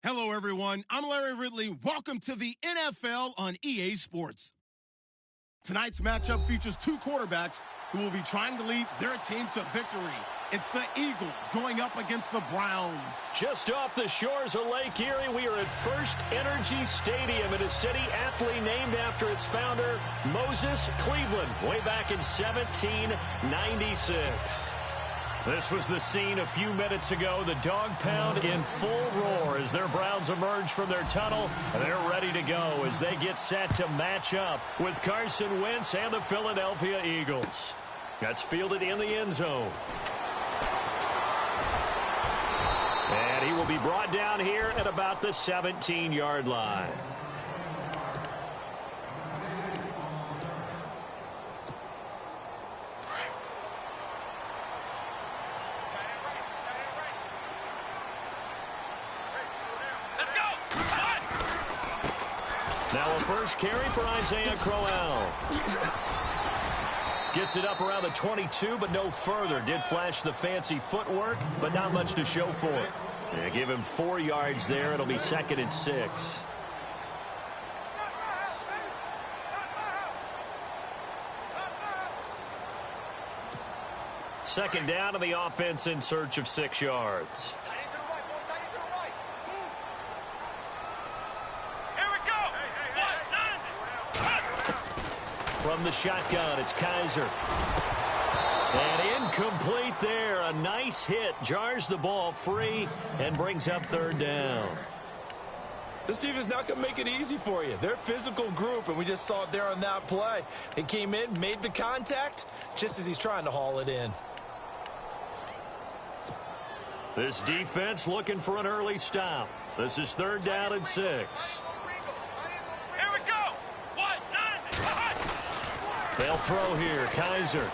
Hello, everyone. I'm Larry Ridley. Welcome to the NFL on EA Sports. Tonight's matchup features two quarterbacks who will be trying to lead their team to victory. It's the Eagles going up against the Browns. Just off the shores of Lake Erie, we are at First Energy Stadium in a city aptly named after its founder, Moses Cleveland, way back in 1796. This was the scene a few minutes ago. The dog pound in full roar as their Browns emerge from their tunnel. And they're ready to go as they get set to match up with Carson Wentz and the Philadelphia Eagles. That's fielded in the end zone. And he will be brought down here at about the 17-yard line. Now a first carry for Isaiah Crowell. Gets it up around the 22, but no further. Did flash the fancy footwork, but not much to show for it. Yeah, give him 4 yards there. It'll be 2nd and 6. Second down, and the offense in search of 6 yards. From the shotgun, it's Kaiser. And incomplete there. A nice hit. Jars the ball free and brings up 3rd down. This team is not going to make it easy for you. They're a physical group, and we just saw it there on that play. They came in, made the contact, just as he's trying to haul it in. This defense looking for an early stop. This is 3rd down and 6. They'll throw here. Kaiser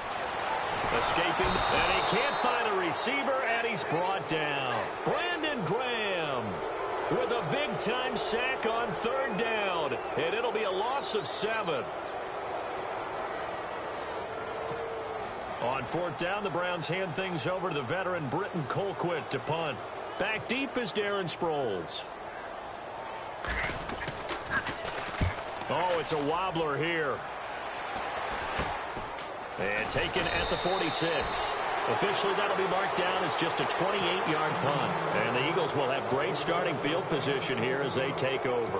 escaping, and he can't find a receiver, and he's brought down. Brandon Graham with a big-time sack on 3rd down, and it'll be a loss of 7. On 4th down, the Browns hand things over to the veteran Britton Colquitt to punt. Back deep is Darren Sproles. Oh, it's a wobbler here. And taken at the 46. Officially, that'll be marked down as just a 28-yard punt. And the Eagles will have great starting field position here as they take over.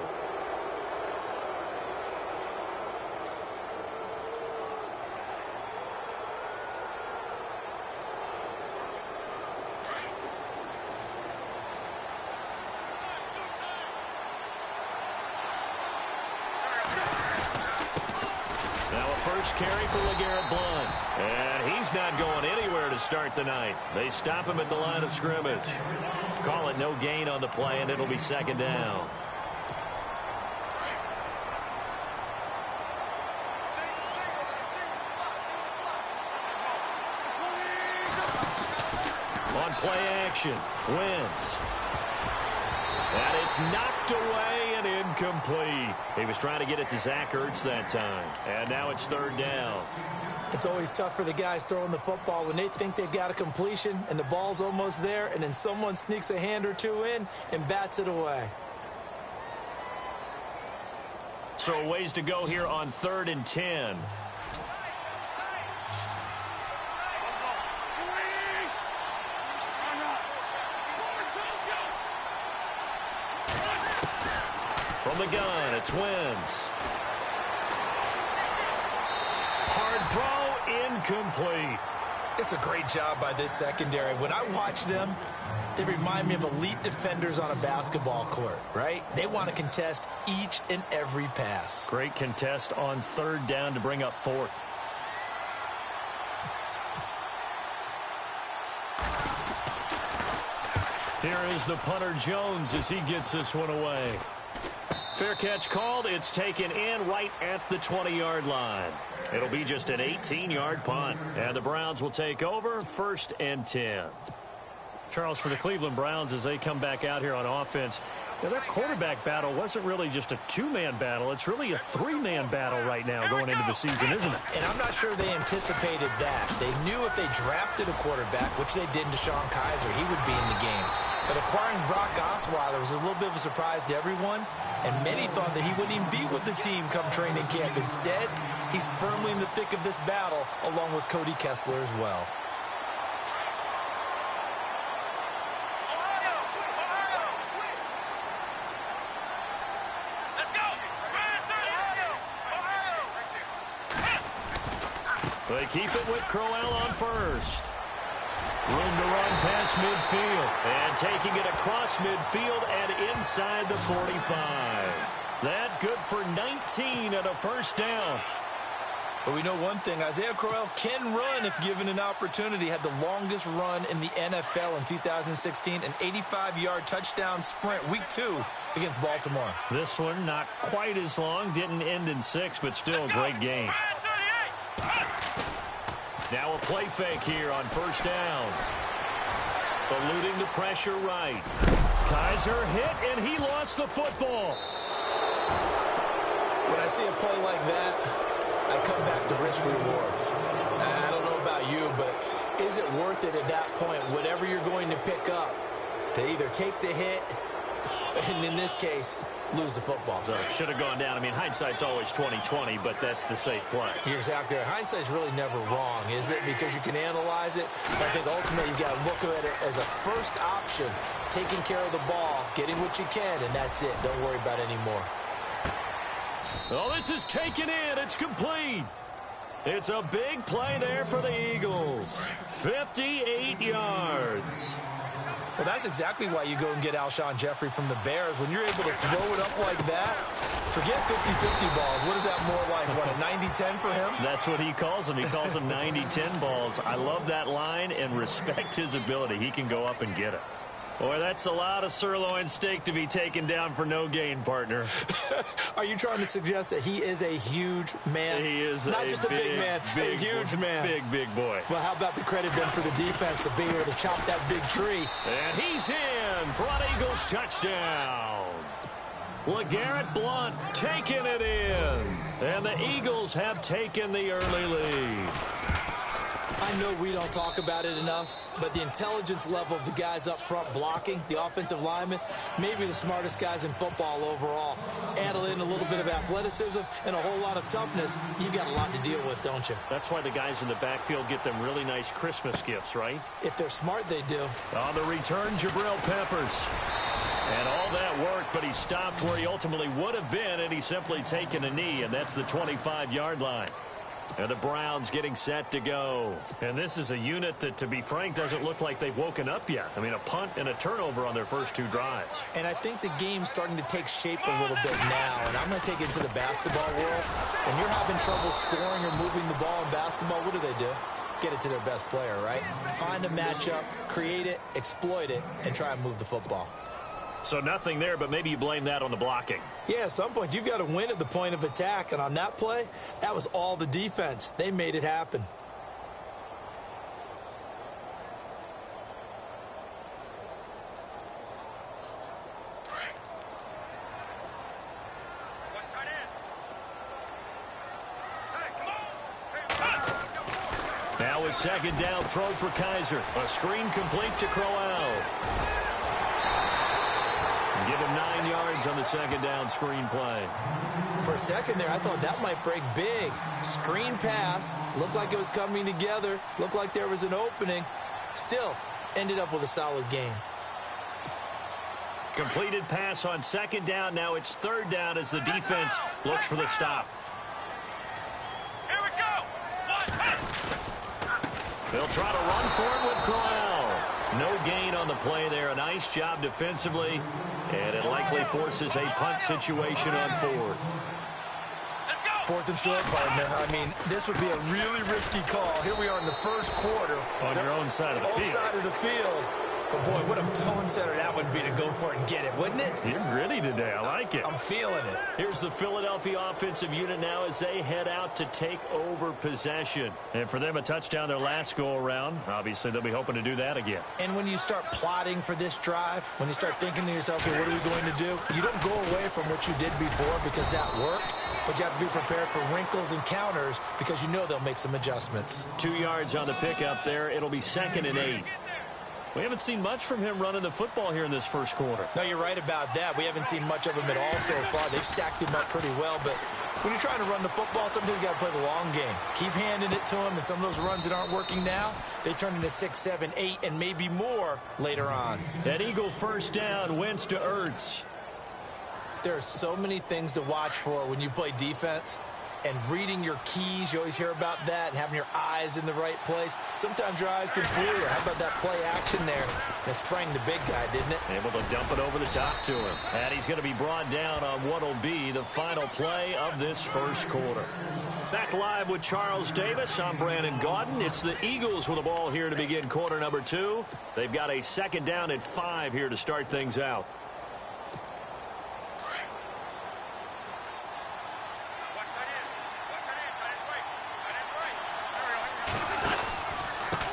First carry for LeGarrette Blount. And he's not going anywhere to start the night. They stop him at the line of scrimmage. Call it no gain on the play, and it'll be 2nd down. On play action, Wentz. And it's knocked away and incomplete. He was trying to get it to Zach Ertz that time. And now it's 3rd down. It's always tough for the guys throwing the football when they think they've got a completion and the ball's almost there, and then someone sneaks a hand or two in and bats it away. So a ways to go here on 3rd and 10. From the gun, it's Wentz. Hard throw, incomplete. It's a great job by this secondary. When I watch them, they remind me of elite defenders on a basketball court, right? They want to contest each and every pass. Great contest on 3rd down to bring up 4th. Here is the punter Jones as he gets this one away. Fair catch called. It's taken in right at the 20-yard line. It'll be just an 18-yard punt. And the Browns will take over 1st and 10. Charles, for the Cleveland Browns as they come back out here on offense, their quarterback battle wasn't really just a 2-man battle. It's really a 3-man battle right now going into the season, isn't it? And I'm not sure they anticipated that. They knew if they drafted a quarterback, which they did in Deshaun Kaiser, he would be in the game. But acquiring Brock Osweiler was a little bit of a surprise to everyone, and many thought that he wouldn't even be with the team come training camp. Instead, he's firmly in the thick of this battle, along with Cody Kessler as well. They keep it with Crowell on first. Room to run past midfield. And taking it across midfield and inside the 45. That good for 19 and a first down. But we know one thing, Isaiah Crowell can run if given an opportunity. Had the longest run in the NFL in 2016, an 85-yard touchdown sprint, week 2 against Baltimore. This one not quite as long, didn't end in 6, but still a great game. Now a play fake here on first down. Eluding the pressure right. Kaiser hit, and he lost the football. When I see a play like that, I come back to risk reward. I don't know about you, but is it worth it at that point, whatever you're going to pick up, to either take the hit, and in this case, lose the football? So it should have gone down. I mean, hindsight's always 20/20, but that's the safe play. You're exactly right. Hindsight's really never wrong, is it? Because you can analyze it. But I think ultimately you got to look at it as a first option, taking care of the ball, getting what you can, and that's it. Don't worry about it anymore. Oh, this is taken in. It's complete. It's a big play there for the Eagles. 58 yards. Well, that's exactly why you go and get Alshon Jeffrey from the Bears. When you're able to throw it up like that, forget 50-50 balls. What is that more like? What, a 90-10 for him? That's what he calls them. He calls them 90-10 balls. I love that line and respect his ability. He can go up and get it. Boy, that's a lot of sirloin steak to be taken down for no gain, partner. Are you trying to suggest that he is a huge man? He is not just a big man, a huge man. Big boy. Well, how about the credit then for the defense to be able to chop that big tree? And he's in for an Eagles touchdown. LeGarrette Blount taking it in. And the Eagles have taken the early lead. I know we don't talk about it enough, but the intelligence level of the guys up front blocking, the offensive linemen, maybe the smartest guys in football overall. Add in a little bit of athleticism and a whole lot of toughness, you've got a lot to deal with, don't you? That's why the guys in the backfield get them really nice Christmas gifts, right? If they're smart, they do. On the return, Jabril Peppers. And all that work, but he stopped where he ultimately would have been, and he's simply taken a knee, and that's the 25-yard line. And the Browns getting set to go. And this is a unit that, to be frank, doesn't look like they've woken up yet. I mean, a punt and a turnover on their first 2 drives. And I think the game's starting to take shape a little bit now. And I'm going to take it to the basketball world. When you're having trouble scoring or moving the ball in basketball, what do? Get it to their best player, right? Find a matchup, create it, exploit it, and try and move the football. So nothing there, but maybe you blame that on the blocking. Yeah, at some point, you've got to win at the point of attack. And on that play, that was all the defense. They made it happen. Now a second down throw for Kaiser. A screen complete to Crowell. Give him 9 yards on the second down screen play. For a second there, I thought that might break big. Screen pass. Looked like it was coming together. Looked like there was an opening. Still, ended up with a solid game. Completed pass on second down. Now it's third down as the defense looks for the stop. Here we go. They'll try to run for it with Crowell. No gain on the play there. A nice job defensively. And it likely forces a punt situation on 4th. 4th and short, partner. I mean, this would be a really risky call. Here we are in the first quarter. On your own side of the field. Own side of the field. But, boy, what a tone setter that would be to go for it and get it, wouldn't it? You're gritty today. I like it. I'm feeling it. Here's the Philadelphia offensive unit now as they head out to take over possession. And for them, a touchdown their last go-around. Obviously, they'll be hoping to do that again. And when you start plotting for this drive, when you start thinking to yourself, hey, what are we going to do? You don't go away from what you did before because that worked. But you have to be prepared for wrinkles and counters because you know they'll make some adjustments. 2 yards on the pickup there. It'll be 2nd and 8. We haven't seen much from him running the football here in this first quarter. No, you're right about that. We haven't seen much of him at all so far. They've stacked him up pretty well, but when you're trying to run the football, sometimes you got to play the long game. Keep handing it to him, and some of those runs that aren't working now, they turn into 6, 7, 8, and maybe more later on. An Eagle first down, Wentz to Ertz. There are so many things to watch for when you play defense. And reading your keys, you always hear about that, and having your eyes in the right place. Sometimes your eyes can fool you. How about that play action there? That sprang the big guy, didn't it? Able to dump it over the top to him. And he's going to be brought down on what will be the final play of this first quarter. Back live with Charles Davis. I'm Brandon Gaudin. It's the Eagles with the ball here to begin quarter number 2. They've got a second down at 5 here to start things out.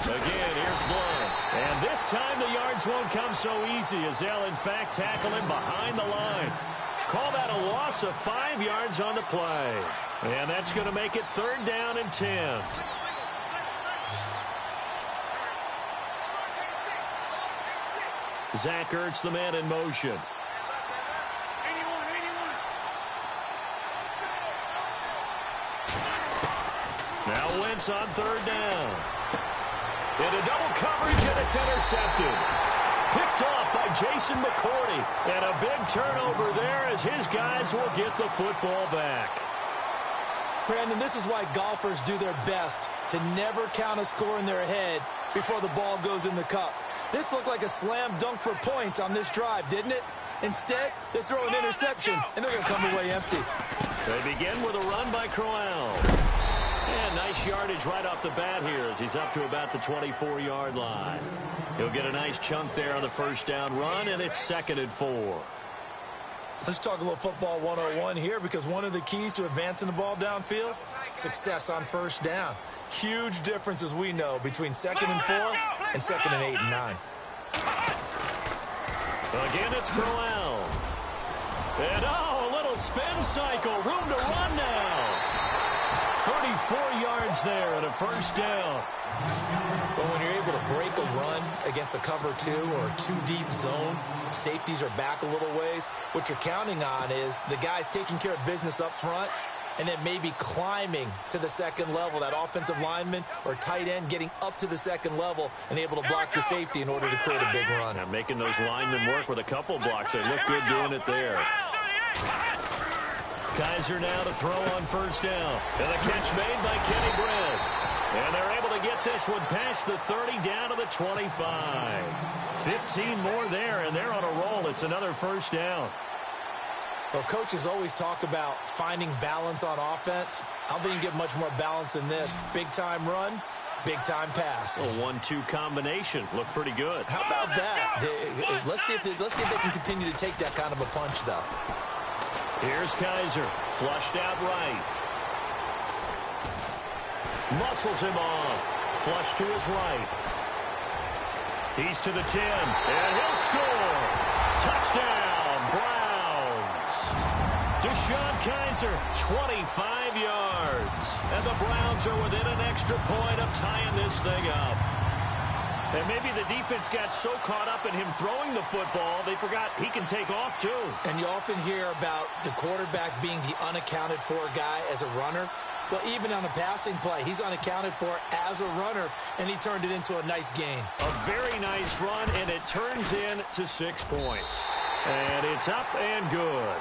Again, here's Blount. And this time the yards won't come so easy as they'll, in fact, tackle him behind the line. Call that a loss of 5 yards on the play. And that's going to make it 3rd down and 10. Zach Ertz, the man in motion. Now Wentz on 3rd down. Into double coverage, and it's intercepted. Picked off by Jason McCourty. And a big turnover there as his guys will get the football back. Brandon, this is why golfers do their best to never count a score in their head before the ball goes in the cup. This looked like a slam dunk for points on this drive, didn't it? Instead, they throw an interception, and they're going to come away empty. They begin with a run by Crowell. And nice yardage right off the bat here as he's up to about the 24-yard line. He'll get a nice chunk there on the first down run, and it's 2nd and 4. Let's talk a little football 101 here, because one of the keys to advancing the ball downfield, success on first down. Huge difference, as we know, between 2nd and 4 and 2nd and 8 and 9. Again, it's Crowell. And, a little spin cycle. Room to run now. 34 yards there and a first down. But when you're able to break a run against a cover 2 or a 2-deep zone, safeties are back a little ways. What you're counting on is the guys taking care of business up front and then maybe climbing to the 2nd level, that offensive lineman or tight end getting up to the 2nd level and able to block the safety in order to create a big run. Now making those linemen work with a couple blocks. They look good doing it there. Kaiser now to throw on first down. And a catch made by Kenny Britt. And they're able to get this one past the 30 down to the 25. 15 more there, and they're on a roll. It's another first down. Well, coaches always talk about finding balance on offense. I don't think you can get much more balance than this. Big-time run, big-time pass. A 1-2 combination. Looked pretty good. How about that? Let's see if they can continue to take that kind of a punch, though. Here's Kaiser, flushed out right. Muscles him off, flush to his right. He's to the 10, and he'll score. Touchdown, Browns. Deshaun Kaiser, 25 yards. And the Browns are within an extra point of tying this thing up. And maybe the defense got so caught up in him throwing the football, they forgot he can take off too. And you often hear about the quarterback being the unaccounted for guy as a runner. Well, even on a passing play, he's unaccounted for as a runner, and he turned it into a nice gain. A very nice run, and it turns into 6 points. And it's up and good.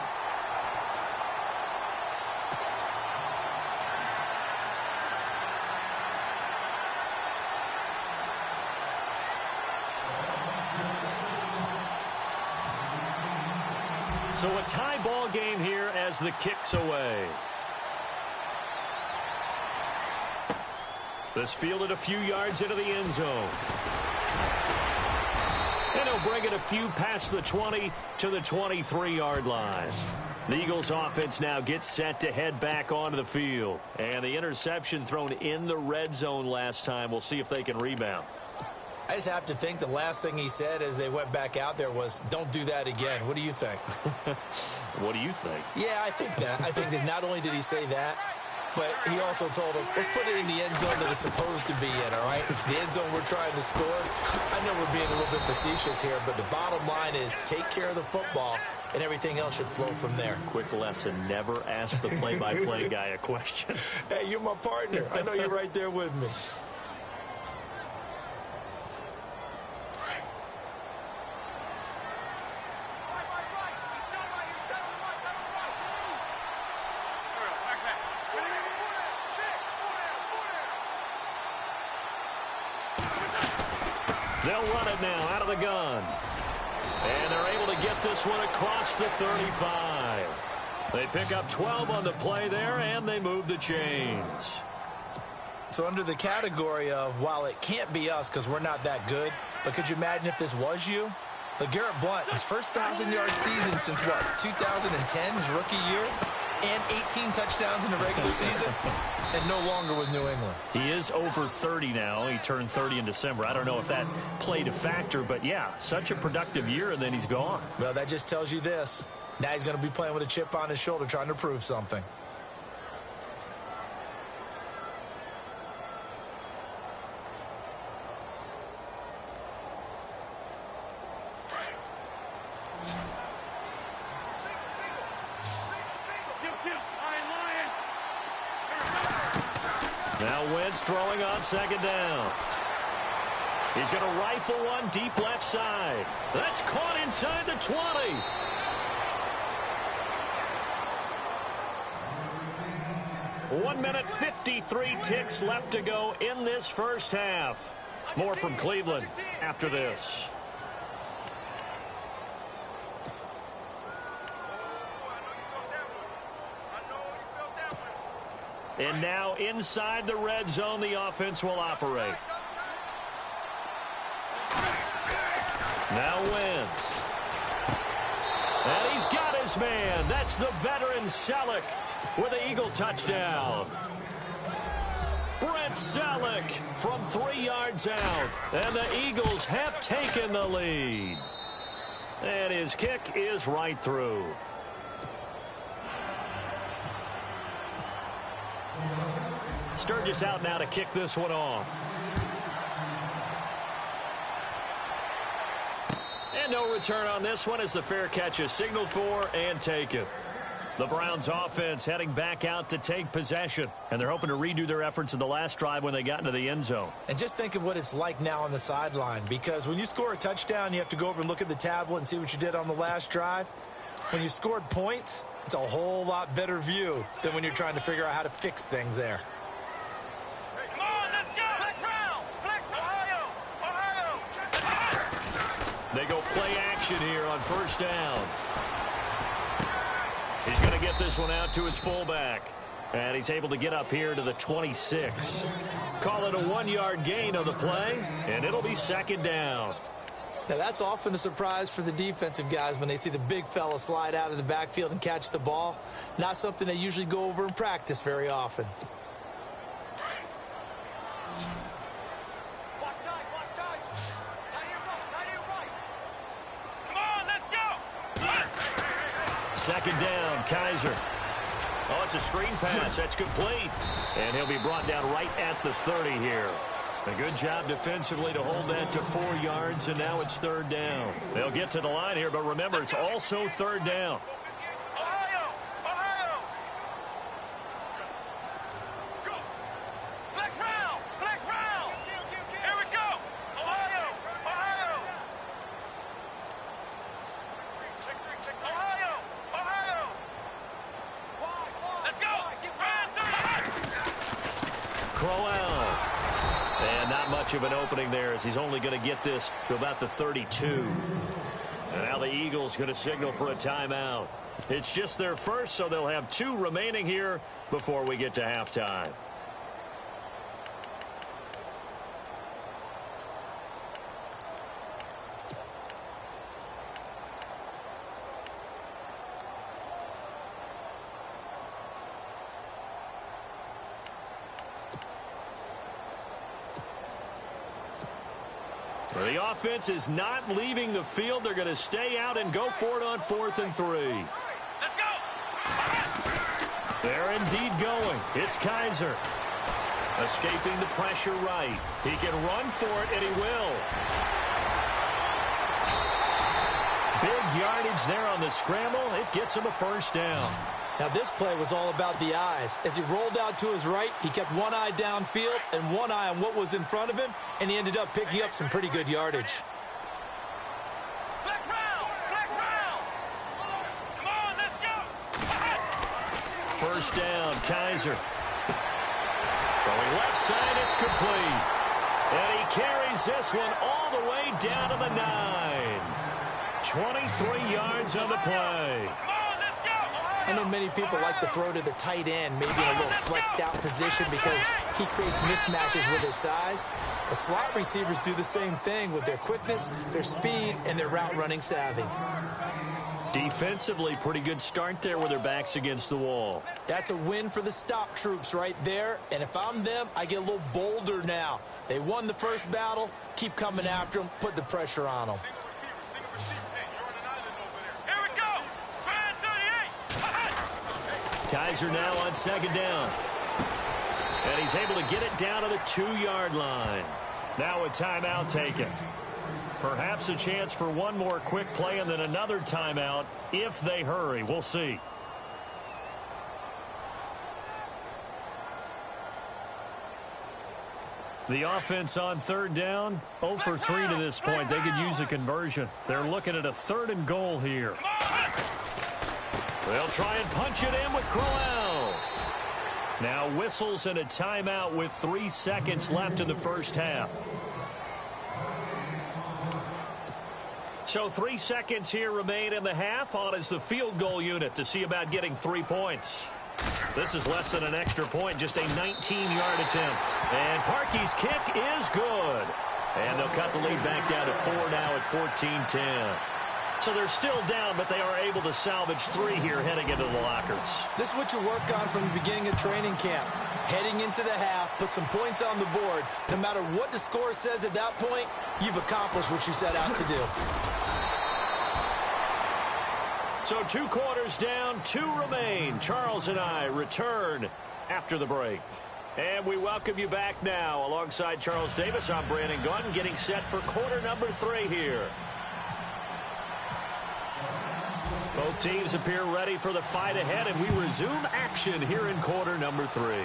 So a tie ball game here as the kick's away. This fielded a few yards into the end zone. And he'll bring it a few past the 20 to the 23-yard line. The Eagles offense now gets set to head back onto the field. And the interception thrown in the red zone last time. We'll see if they can rebound. I just have to think the last thing he said as they went back out there was, don't do that again. What do you think? What do you think? Yeah, I think that. I think that not only did he say that, but he also told him, let's put it in the end zone that it's supposed to be in, all right? The end zone we're trying to score. I know we're being a little bit facetious here, but the bottom line is take care of the football, and everything else should flow from there. Quick lesson, never ask the play-by-play guy a question. Hey, you're my partner. I know you're right there with me. They'll run it now out of the gun. And they're able to get this one across the 35. They pick up 12 on the play there, and they move the chains. So under the category of, while it can't be us because we're not that good, but could you imagine if this was you? LeGarrette Blount, his first 1,000-yard season since, what, 2010, his rookie year? And 18 touchdowns in the regular season, and no longer with New England. He is over 30 now. He turned 30 in December. I don't know if that played a factor, but yeah, such a productive year, and then he's gone. Well, that just tells you this. Now he's going to be playing with a chip on his shoulder trying to prove something. Now Wentz throwing on second down. He's going to rifle one deep left side. That's caught inside the 20. One minute, 53 ticks left to go in this first half. More from Cleveland after this. And now inside the red zone, the offense will operate. Now Wentz. And he's got his man. That's the veteran Selleck with an Eagle touchdown. Brent Selleck from 3 yards out. And the Eagles have taken the lead. And his kick is right through. Sturgis out now to kick this one off. And no return on this one as the fair catch is signaled for and taken. The Browns offense heading back out to take possession. And they're hoping to redo their efforts in the last drive when they got into the end zone. And just think of what it's like now on the sideline. Because when you score a touchdown, you have to go over and look at the tablet and see what you did on the last drive. When you scored points, it's a whole lot better view than when you're trying to figure out how to fix things there. They go play action here on first down. He's going to get this one out to his fullback. And he's able to get up here to the 26. Call it a 1-yard gain on the play, and it'll be second down. Now, that's often a surprise for the defensive guys when they see the big fella slide out of the backfield and catch the ball. Not something they usually go over and practice very often. Second down, Kaiser. Oh, it's a screen pass. That's complete. And he'll be brought down right at the 30 here. A good job defensively to hold that to 4 yards, and now it's third down. They'll get to the line here, but remember, it's also third down. Of an opening there as he's only going to get this to about the 32. And now the Eagles going to signal for a timeout. It's just their first, so they'll have 2 remaining here before we get to halftime. The offense is not leaving the field. They're going to stay out and go for it on 4th and 3. Let's go! They're indeed going. It's Kaiser. Escaping the pressure right. He can run for it, and he will. Big yardage there on the scramble. It gets him a first down. Now, this play was all about the eyes. As he rolled out to his right, he kept one eye downfield and one eye on what was in front of him, and he ended up picking up some pretty good yardage. Flex round! Flex round! Come on, let's go! First down, Kaiser. Throwing left side, it's complete. And he carries this one all the way down to the 9. 23 yards on the play. I know many people like to throw to the tight end, maybe in a little flexed out position because he creates mismatches with his size. The slot receivers do the same thing with their quickness, their speed, and their route running savvy. Defensively, pretty good start there with their backs against the wall. That's a win for the stop troops right there. And if I'm them, I get a little bolder now. They won the first battle. Keep coming after them. Put the pressure on them. Here we go! 38! Kaiser now on second down. And he's able to get it down to the 2-yard line. Now a timeout taken. Perhaps a chance for one more quick play and then another timeout if they hurry. We'll see. The offense on third down, 0 for 3 to this point. They could use a conversion. They're looking at a 3rd and goal here. They'll try and punch it in with Crowell. Now whistles and a timeout with 3 seconds left in the first half. So 3 seconds here remain in the half. On is the field goal unit to see about getting 3 points. This is less than an extra point, just a 19-yard attempt. And Parkey's kick is good. And they'll cut the lead back down to 4 now at 14-10. So they're still down, but they are able to salvage 3 here heading into the lockers. This is what you work on from the beginning of training camp. Heading into the half, put some points on the board. No matter what the score says at that point, you've accomplished what you set out to do. So 2 quarters down, 2 remain. Charles and I return after the break. And we welcome you back now. Alongside Charles Davis, I'm Brandon Gunn, getting set for quarter number 3 here. Both teams appear ready for the fight ahead, and we resume action here in quarter number 3.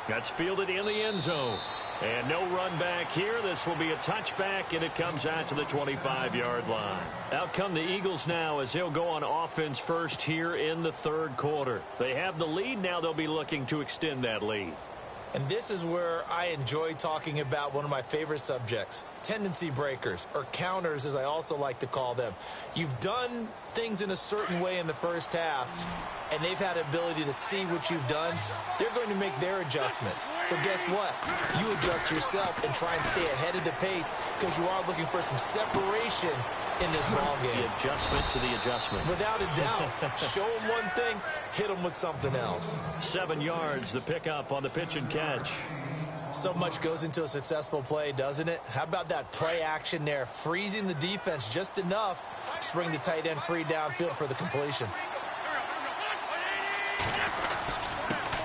That's fielded in the end zone. And no run back here. This will be a touchback, and it comes out to the 25-yard line. Out come the Eagles now as they'll go on offense first here in the 3rd quarter. They have the lead. Now they'll be looking to extend that lead. And this is where I enjoy talking about one of my favorite subjects, tendency breakers, or counters as I also like to call them. You've done things in a certain way in the first half, and they've had the ability to see what you've done. They're going to make their adjustments. So guess what? You adjust yourself and try and stay ahead of the pace because you are looking for some separation in this ballgame. The adjustment to the adjustment. Without a doubt. Show them one thing, hit them with something else. 7 yards, the pickup on the pitch and catch. So much goes into a successful play, doesn't it? How about that play action there, freezing the defense just enough to bring the tight end free downfield for the completion.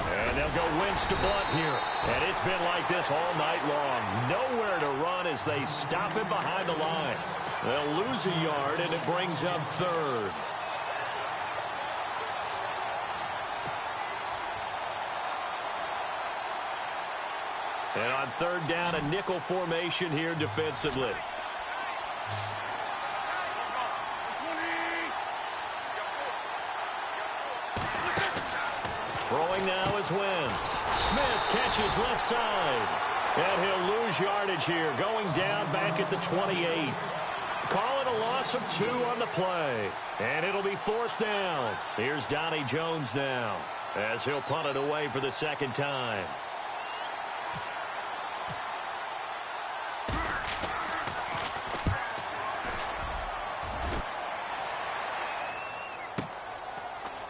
And they'll go Wentz to Blunt here. And it's been like this all night long. Nowhere to run as they stop him behind the line. They'll lose a yard, and it brings up 3rd. And on 3rd down, a nickel formation here defensively. Throwing now is Wentz. Smith catches left side. And he'll lose yardage here, going down back at the 28. Call it a loss of 2 on the play. And it'll be 4th down. Here's Donnie Jones now as he'll punt it away for the 2nd time.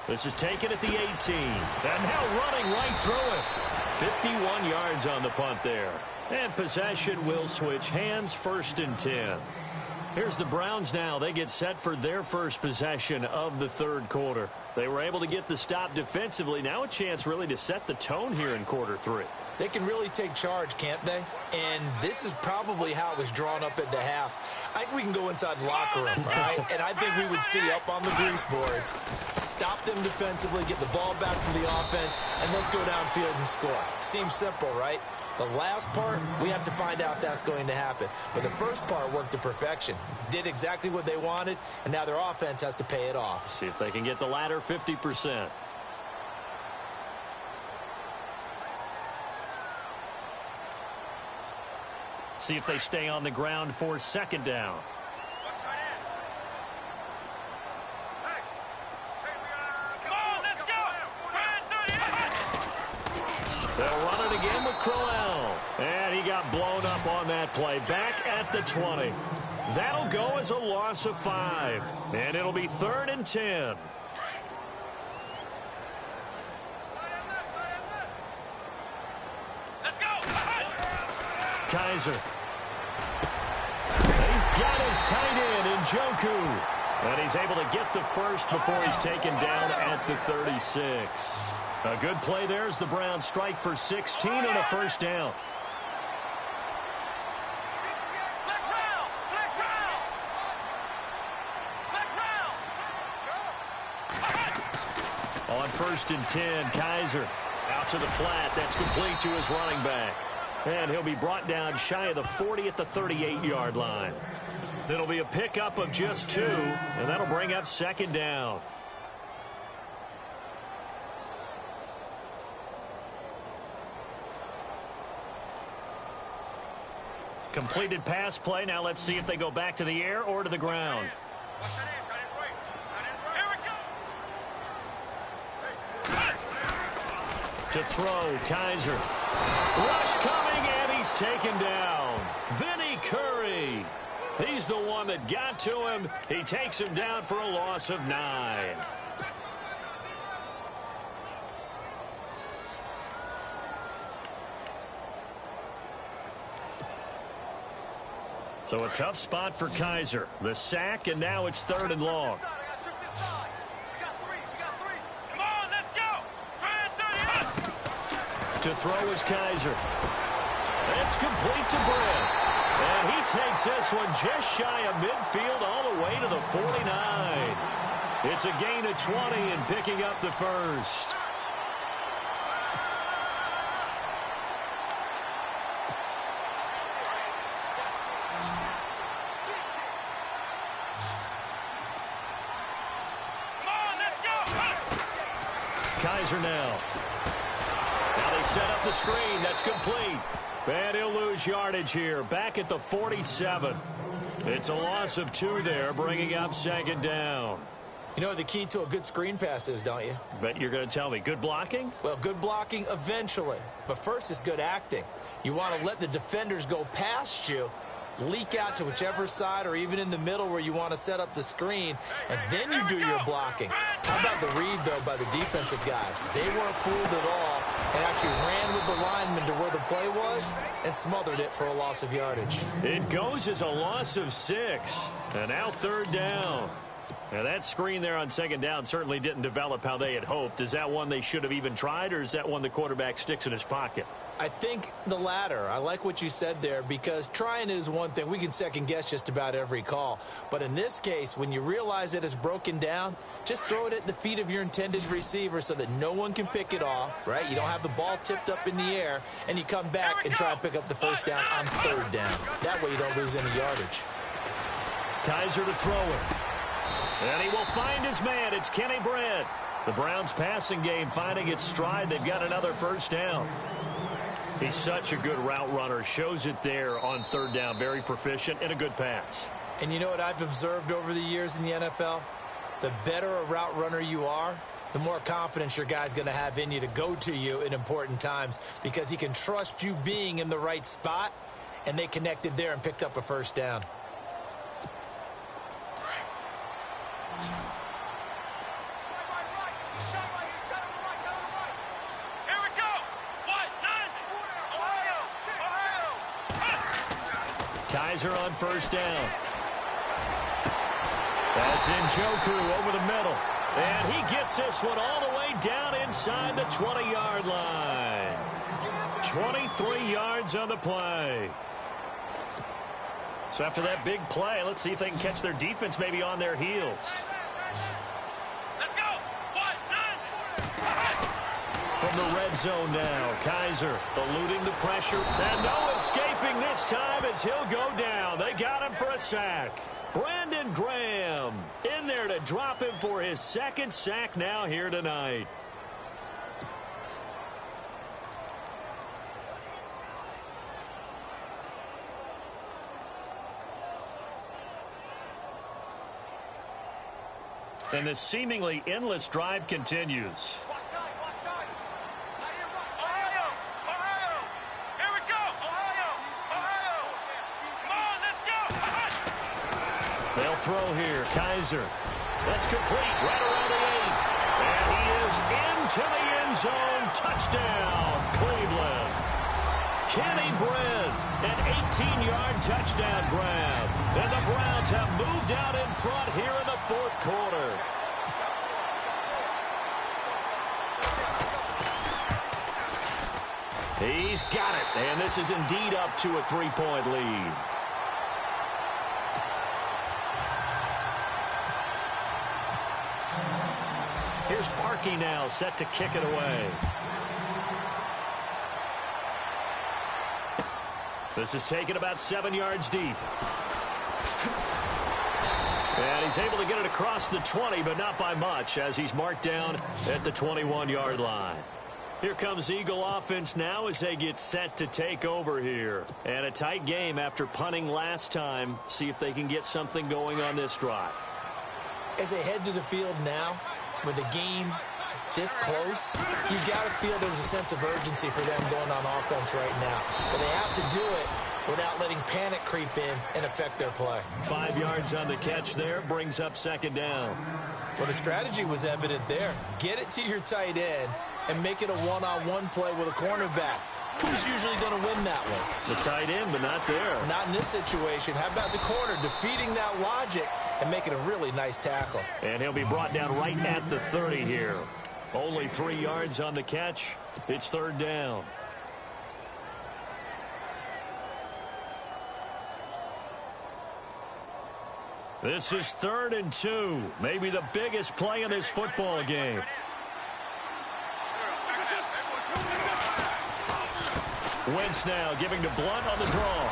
This is taken at the 18. And now running right through it. 51 yards on the punt there. And possession will switch hands, 1st and 10. Here's the Browns now. They get set for their first possession of the third quarter. They were able to get the stop defensively. Now a chance really to set the tone here in quarter three. They can really take charge, can't they? And this is probably how it was drawn up at the half. I think we can go inside the locker room, all right? And I think we would see up on the grease boards, stop them defensively, get the ball back from the offense, and let's go downfield and score. Seems simple, right? The last part, we have to find out if that's going to happen. But the first part worked to perfection. Did exactly what they wanted, and now their offense has to pay it off. See if they can get the latter 50%. See if they stay on the ground for second down. They'll run it again with Crowell. And he got blown up on that play. Back at the 20. That'll go as a loss of 5. And it'll be 3rd and 10. Let's go. Kaiser. He's got his tight end in Njoku. And he's able to get the first before he's taken down at the 36. A good play there as the Browns strike for 16 and a first down. On 1st and 10, Kaiser out to the flat. That's complete to his running back. And he'll be brought down shy of the 40 at the 38-yard line. It'll be a pickup of just 2, and that'll bring up second down. Completed pass play. Now let's see if they go back to the air or to the ground. To throw, Kaiser. Rush coming, and he's taken down. Vinny Curry. He's the one that got to him. He takes him down for a loss of 9. So a tough spot for Kaiser. The sack, and now it's 3rd and long. To throw is Kaiser. It's complete to Brent. And he takes this one just shy of midfield all the way to the 49. It's a gain of 20 and picking up the first. Kaiser now. Now they set up the screen. That's complete. And he'll lose yardage here. Back at the 47. It's a loss of 2 there, bringing up second down. You know what the key to a good screen pass is, don't you? Bet you're going to tell me. Good blocking? Well, good blocking eventually. But first is good acting. You want to let the defenders go past you, leak out to whichever side or even in the middle where you want to set up the screen, and then you do your blocking. How about the read, though, by the defensive guys? They weren't fooled at all and actually ran with the lineman to where the play was and smothered it for a loss of yardage. It goes as a loss of 6. And now 3rd down. Now that screen there on second down certainly didn't develop how they had hoped. Is that one they should have even tried, or is that one the quarterback sticks in his pocket? I think the latter. I like what you said there, because trying it is one thing. We can second guess just about every call. But in this case, when you realize it is broken down, just throw it at the feet of your intended receiver so that no one can pick it off, right? You don't have the ball tipped up in the air, and you come back and try and pick up the first down on 3rd down. That way you don't lose any yardage. Kaiser to throw it. And he will find his man. It's Kenny Brent. The Browns passing game finding its stride. They've got another first down. He's such a good route runner. Shows it there on 3rd down. Very proficient and a good pass. And you know what I've observed over the years in the NFL? The better a route runner you are, the more confidence your guy's going to have in you to go to you in important times, because he can trust you being in the right spot, and they connected there and picked up a first down. Kaiser on 1st down. That's Njoku over the middle. And he gets this one all the way down inside the 20-yard line. 23 yards on the play. So after that big play, let's see if they can catch their defense maybe on their heels. Let's go. From the red zone now, Kaiser eluding the pressure. And no escaping this time as he'll go down. They got him for a sack. Brandon Graham in there to drop him for his second sack now here tonight. And the seemingly endless drive continues. They'll throw here. Kaiser. That's complete right around the 8. And he is into the end zone. Touchdown, Cleveland. Kenny Britt, an 18-yard touchdown grab. And the Browns have moved out in front here in the fourth quarter. He's got it. And this is indeed up to a 3-point lead. Here's Parkey now, set to kick it away. This is taken about 7 yards deep. And he's able to get it across the 20, but not by much, as he's marked down at the 21-yard line. Here comes Eagle offense now as they get set to take over here. And a tight game after punting last time. See if they can get something going on this drive. As they head to the field now, with the game this close, you got to feel there's a sense of urgency for them going on offense right now. But they have to do it without letting panic creep in and affect their play. 5 yards on the catch there, brings up second down. Well, the strategy was evident there. Get it to your tight end and make it a one-on-one play with a cornerback. Who's usually going to win that one? The tight end, but not there. Not in this situation. How about the corner defeating that logic and making a really nice tackle? And he'll be brought down right at the 30 here. Only 3 yards on the catch. It's third down. This is 3rd and 2. Maybe the biggest play in this football game. Wentz now giving to Blunt on the draw.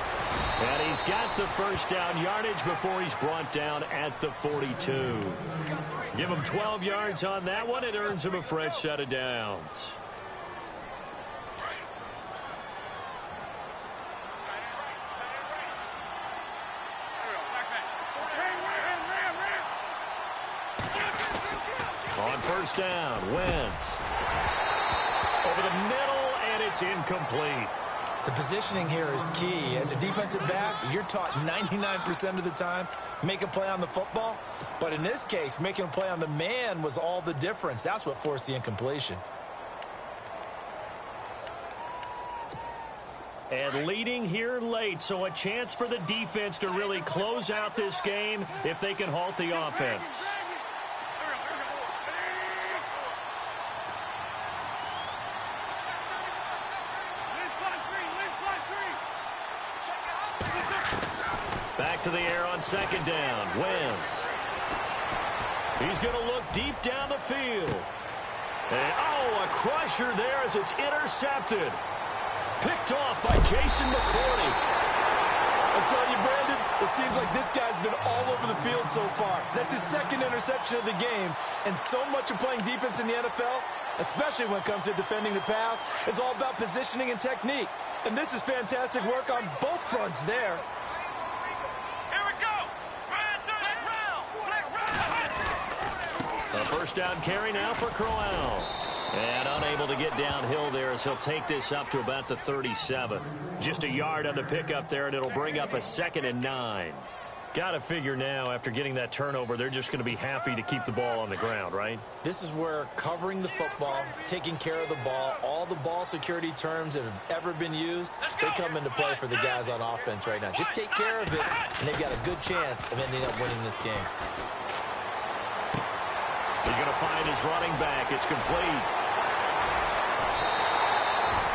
And he's got the first down yardage before he's brought down at the 42. Give him 12 yards on that one. It earns him a fresh set of downs. On first down, Wentz. Over the middle, and it's incomplete. The positioning here is key. As a defensive back, you're taught 99% of the time, make a play on the football. But in this case, making a play on the man was all the difference. That's what forced the incompletion. And leading here late, so a chance for the defense to really close out this game if they can halt the offense. Back to the air on second down. Wentz. He's going to look deep down the field. And, oh, a crusher there as it's intercepted. Picked off by Jason McCourty. I'll tell you, Brandon, it seems like this guy's been all over the field so far. That's his second interception of the game. And so much of playing defense in the NFL, especially when it comes to defending the pass, is all about positioning and technique. And this is fantastic work on both fronts there. A first down carry now for Crowell. And unable to get downhill there as he'll take this up to about the 37. Just a yard on the pickup there, and it'll bring up a 2nd and 9. Got to figure now, after getting that turnover, they're just going to be happy to keep the ball on the ground, right? This is where covering the football, taking care of the ball, all the ball security terms that have ever been used, they come into play for the guys on offense right now. Just take care of it, and they've got a good chance of ending up winning this game. his running back. It's complete.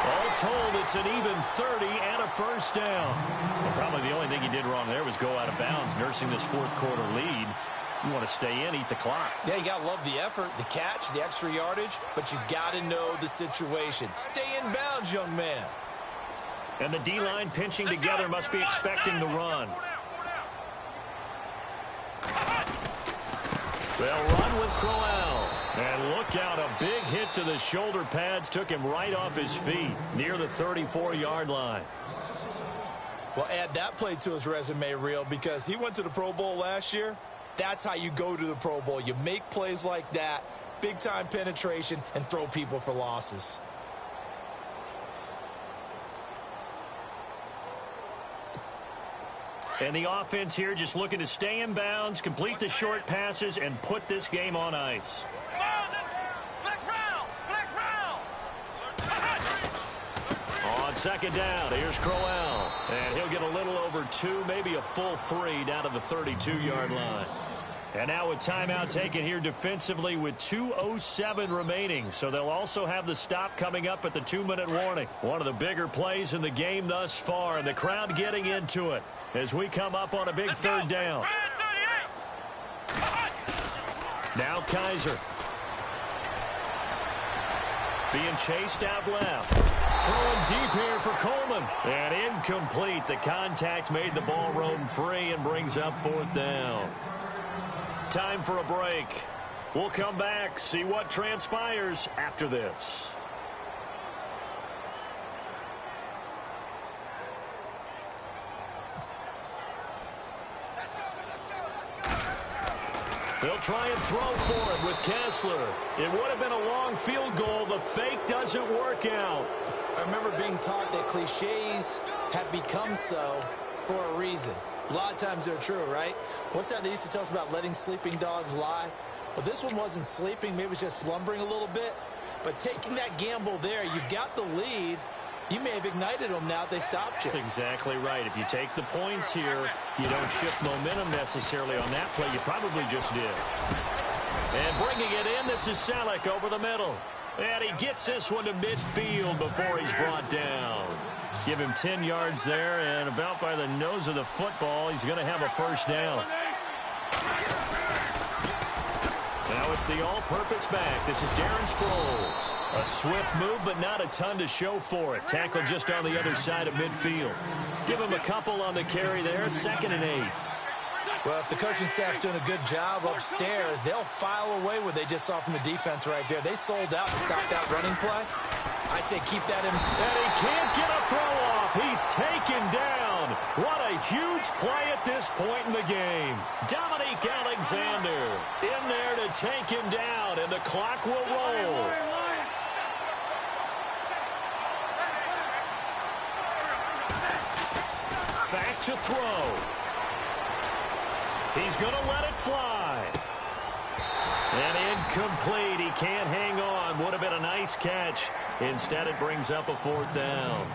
All told, it's an even 30 and a first down. Well, probably the only thing he did wrong there was go out of bounds, nursing this fourth quarter lead. You want to stay in, eat the clock. Yeah, you got to love the effort, the catch, the extra yardage, but you got to know the situation. Stay in bounds, young man. And the D-line pinching together must be expecting the run. They'll run with Crowell. And look out, a big hit to the shoulder pads took him right off his feet near the 34-yard line. Well, add that play to his resume reel because he went to the Pro Bowl last year. That's how you go to the Pro Bowl. You make plays like that, big-time penetration, and throw people for losses. And the offense here just looking to stay in bounds, complete the short passes, and put this game on ice. On second down, here's Crowell. And he'll get a little over 2, maybe a full 3 down to the 32-yard line. And now a timeout taken here defensively with 2:07 remaining. So they'll also have the stop coming up at the 2-minute warning. One of the bigger plays in the game thus far, and the crowd getting into it as we come up on a big third down. Now Kaiser. Being chased out left. Throwing deep here for Coleman. And incomplete. The contact made the ball roam free and brings up fourth down. Time for a break. We'll come back, see what transpires after this. They'll try and throw for it with Kessler. It would have been a long field goal. The fake doesn't work out. I remember being taught that cliches have become so for a reason. A lot of times they're true, right? What's that they used to tell us about letting sleeping dogs lie? Well, this one wasn't sleeping. Maybe it was just slumbering a little bit. But taking that gamble there, you've got the lead. You may have ignited them now if they stopped you. That's exactly right. If you take the points here, you don't shift momentum necessarily on that play. You probably just did. And bringing it in, this is Selleck over the middle. And he gets this one to midfield before he's brought down. Give him 10 yards there, and about by the nose of the football, he's going to have a first down. Now it's the all-purpose back. This is Darren Sproles. A swift move, but not a ton to show for it. Tackle just on the other side of midfield. Give him a couple on the carry there, 2nd and 8. Well, if the coaching staff's doing a good job upstairs, they'll file away what they just saw from the defense right there. They sold out to stop that running play. I'd say keep that in. And he can't get a throw off. He's taken down. What a huge play at this point in the game. Dominique Alexander in there to take him down, and the clock will roll. Back to throw. He's going to let it fly. And incomplete. He can't hang on. Would have been a nice catch. Instead, it brings up a fourth down.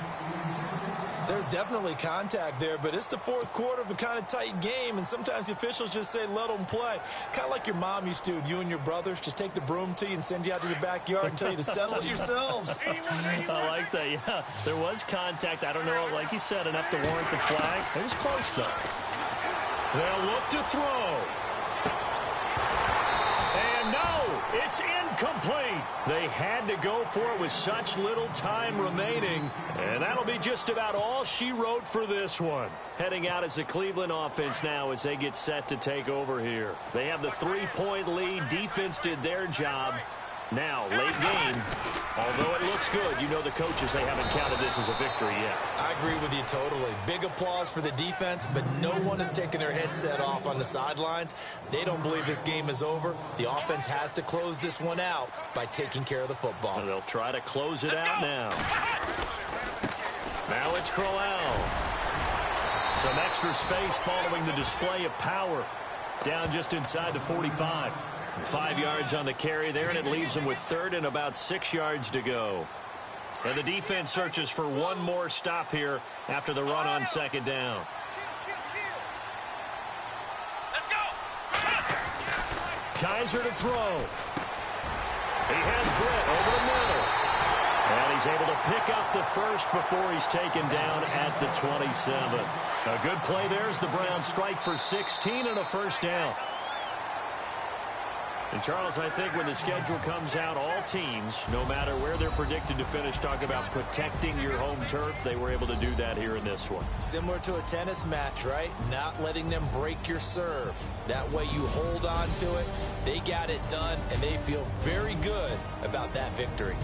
There's definitely contact there, but it's the fourth quarter of a kind of tight game, and sometimes the officials just say, let them play. Kind of like your mom used to with you and your brothers. Just take the broom to you and send you out to the backyard and tell you to settle it yourselves. I like that, yeah. There was contact. I don't know, like you said, enough to warrant the flag. It was close, though. They'll look to throw. And no, it's incomplete. They had to go for it with such little time remaining. And that'll be just about all she wrote for this one. Heading out as the Cleveland offense now as they get set to take over here. They have the 3-point lead. Defense did their job. Now, late game, although it looks good, you know the coaches, they haven't counted this as a victory yet. I agree with you totally. Big applause for the defense, but no one is taking their headset off on the sidelines. They don't believe this game is over. The offense has to close this one out by taking care of the football. And they'll try to close it out now. Now it's Crowell. Some extra space following the display of power. Down just inside the 45. 5 yards on the carry there, and it leaves them with 3rd and about 6 yards to go. And the defense searches for one more stop here after the run on 2nd down. Kaiser to throw. He has Britt over the middle. And he's able to pick up the first before he's taken down at the 27. A good play there as the Browns strike for 16 and a first down. And, Charles, I think when the schedule comes out, all teams, no matter where they're predicted to finish, talk about protecting your home turf. They were able to do that here in this one. Similar to a tennis match, right? Not letting them break your serve. That way you hold on to it. They got it done, and they feel very good about that victory.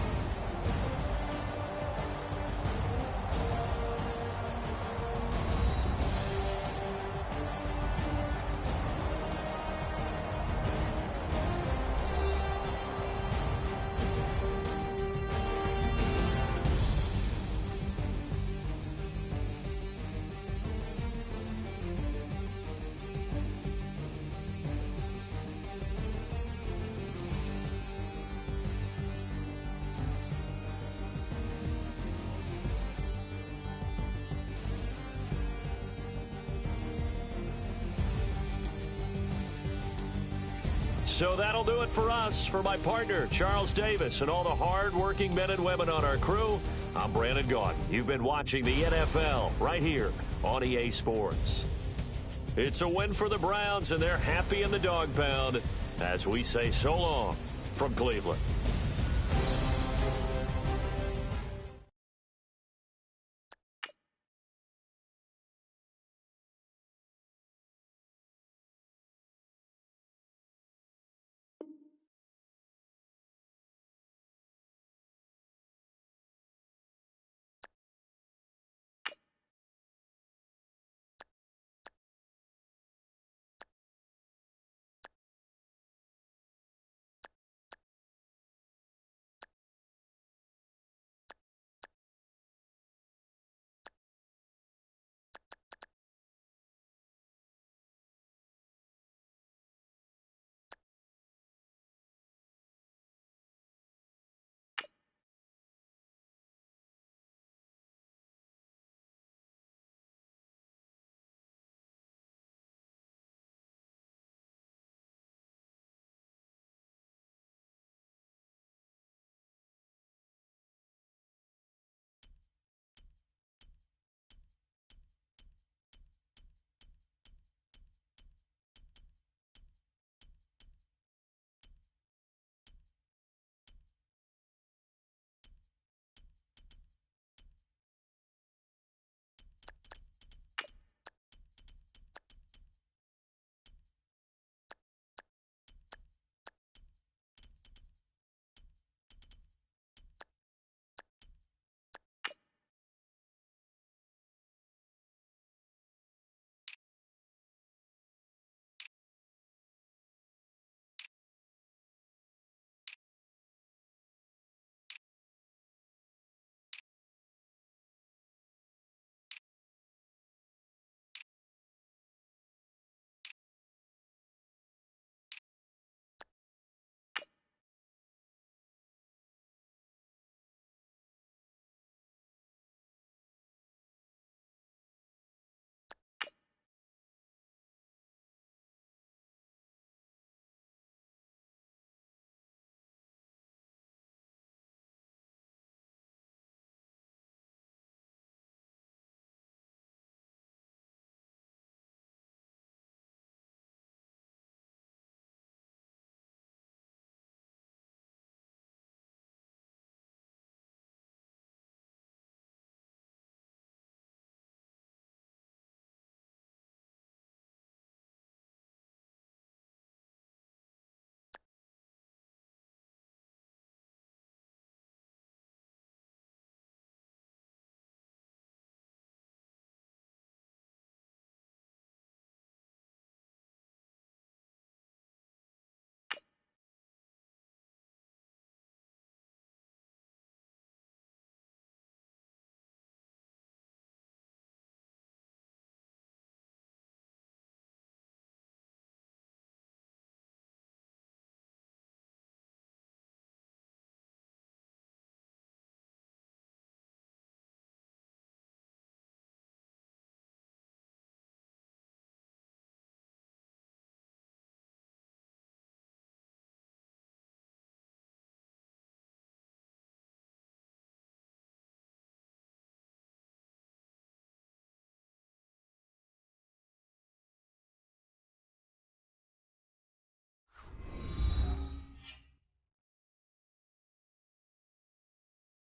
So that'll do it for us. For my partner, Charles Davis, and all the hard-working men and women on our crew, I'm Brandon Gaudin. You've been watching the NFL right here on EA Sports. It's a win for the Browns, and they're happy in the dog pound as we say so long from Cleveland.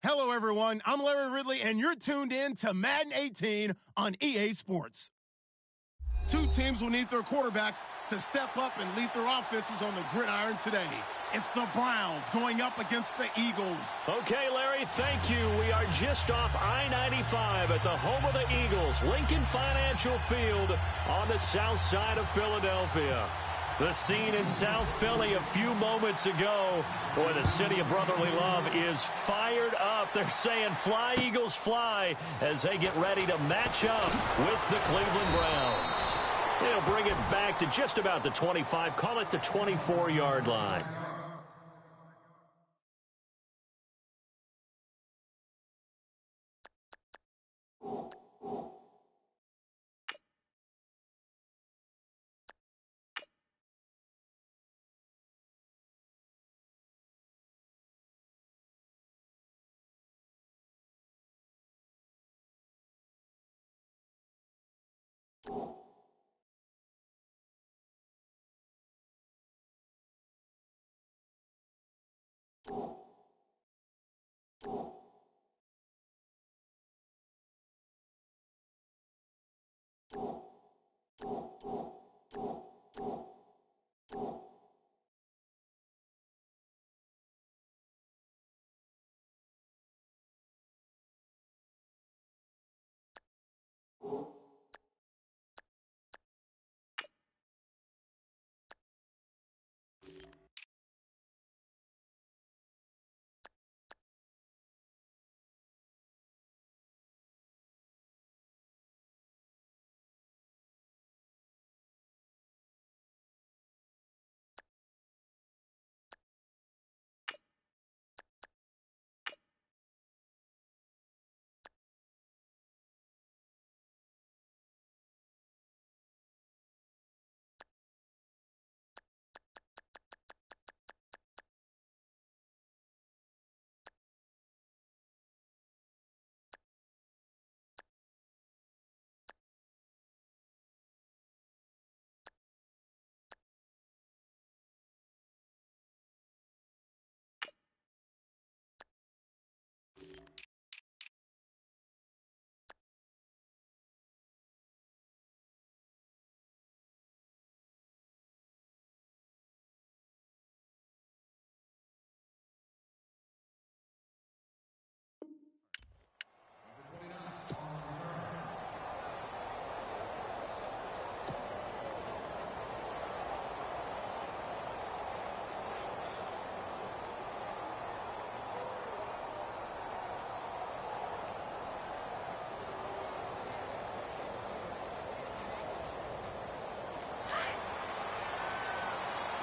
Hello, everyone. I'm Larry Ridley, and you're tuned in to Madden 18 on EA Sports. Two teams will need their quarterbacks to step up and lead their offenses on the gridiron today. It's the Browns going up against the Eagles. Okay, Larry, thank you. We are just off I-95 at the home of the Eagles, Lincoln Financial Field on the south side of Philadelphia. The scene in South Philly a few moments ago. Boy, the city of brotherly love is fired up. They're saying, fly, Eagles, fly, as they get ready to match up with the Cleveland Browns. They'll bring it back to just about the 25, call it the 24-yard line.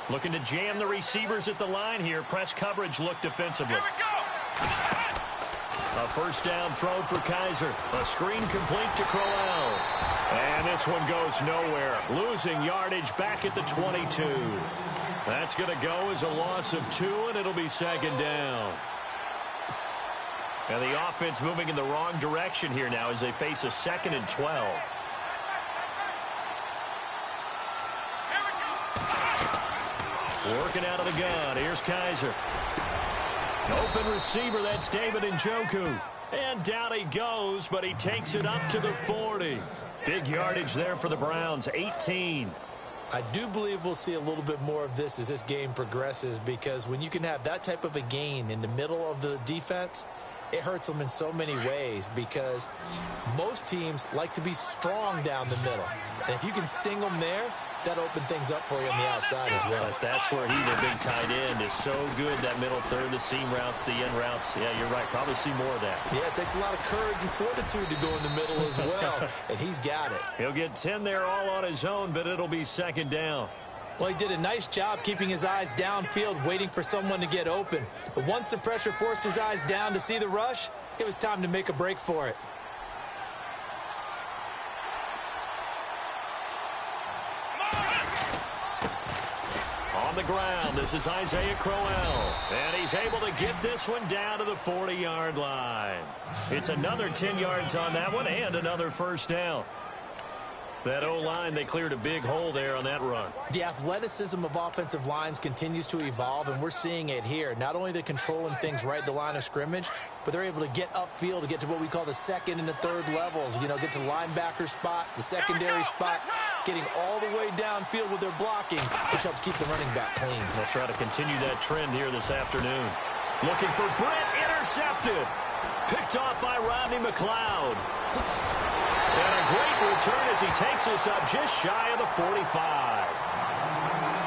Looking to jam the receivers at the line here. Press coverage look defensively. Here we go. A first down throw for Kaiser. A screen complete to Crowell. And this one goes nowhere. Losing yardage back at the 22. That's going to go as a loss of 2, and it'll be second down. And the offense moving in the wrong direction here now as they face a 2nd and 12. Working out of the gun. Here's Kaiser. Open receiver. That's David Njoku. And down he goes, but he takes it up to the 40. Big yardage there for the Browns. 18. I do believe we'll see a little bit more of this as this game progresses, because when you can have that type of a gain in the middle of the defense, it hurts them in so many ways, because most teams like to be strong down the middle. And if you can sting them there, that open things up for you on the outside as well. But that's where he, their big tight end, is so good, that middle third, the seam routes, the end routes. Yeah, you're right. Probably see more of that. Yeah, it takes a lot of courage and fortitude to go in the middle as well, and he's got it. He'll get 10 there all on his own, but it'll be second down. Well, he did a nice job keeping his eyes downfield, waiting for someone to get open. But once the pressure forced his eyes down to see the rush, it was time to make a break for it. On the ground, this is Isaiah Crowell. And he's able to get this one down to the 40-yard line. It's another 10 yards on that one and another first down. That O-line, they cleared a big hole there on that run. The athleticism of offensive lines continues to evolve, and we're seeing it here. Not only are they controlling things right at the line of scrimmage, but they're able to get upfield to get to what we call the second and the third levels. You know, get to linebacker spot, the secondary spot, getting all the way downfield with their blocking, which helps keep the running back clean. They'll try to continue that trend here this afternoon. Looking for Brent, intercepted. Picked off by Rodney McLeod. And a great return as he takes us up just shy of the 45.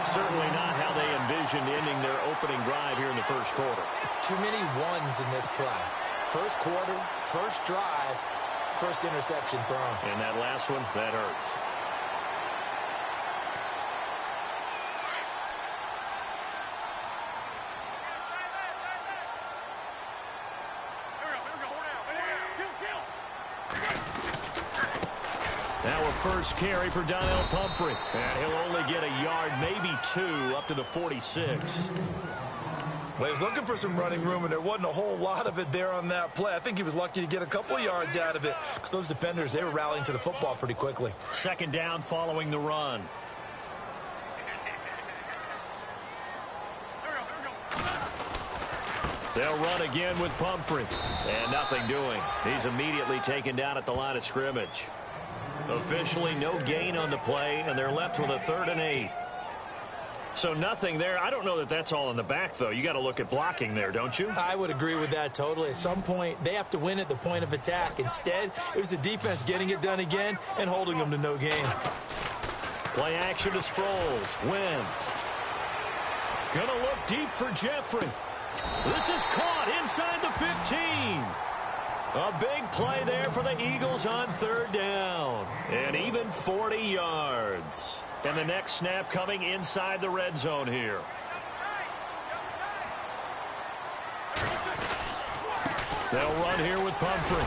Certainly not how they envisioned ending their opening drive here in the first quarter. Too many ones in this play. First quarter, first drive, first interception thrown. And that last one, that hurts. Now a first carry for Donnell Pumphrey. And he'll only get a yard, maybe two, up to the 46. Well, he was looking for some running room, and there wasn't a whole lot of it there on that play. I think he was lucky to get a couple of yards out of it because those defenders, they were rallying to the football pretty quickly. Second down following the run. They'll run again with Pumphrey. And nothing doing. He's immediately taken down at the line of scrimmage. Officially no gain on the play, and they're left with a 3rd and 8. So nothing there. I don't know that that's all in the back, though. You got to look at blocking there, don't you? I would agree with that totally. At some point, they have to win at the point of attack. Instead, it was the defense getting it done again and holding them to no gain. Play action to Sproles. Wentz. Gonna look deep for Jeffrey. This is caught inside the 15. A big play there for the Eagles on 3rd down. And even 40 yards. And the next snap coming inside the red zone here. They'll run here with Pumphrey.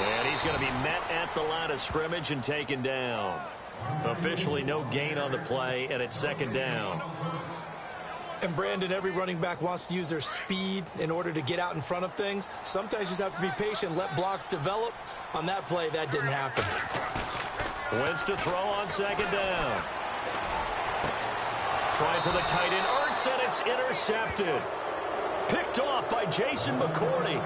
And he's going to be met at the line of scrimmage and taken down. Officially no gain on the play, and it's 2nd down. And, Brandon, every running back wants to use their speed in order to get out in front of things. Sometimes you just have to be patient, let blocks develop. On that play, that didn't happen. Wentz to throw on 2nd down. Trying for the tight end, Ertz, and it's intercepted. Picked off by Jason McCourty.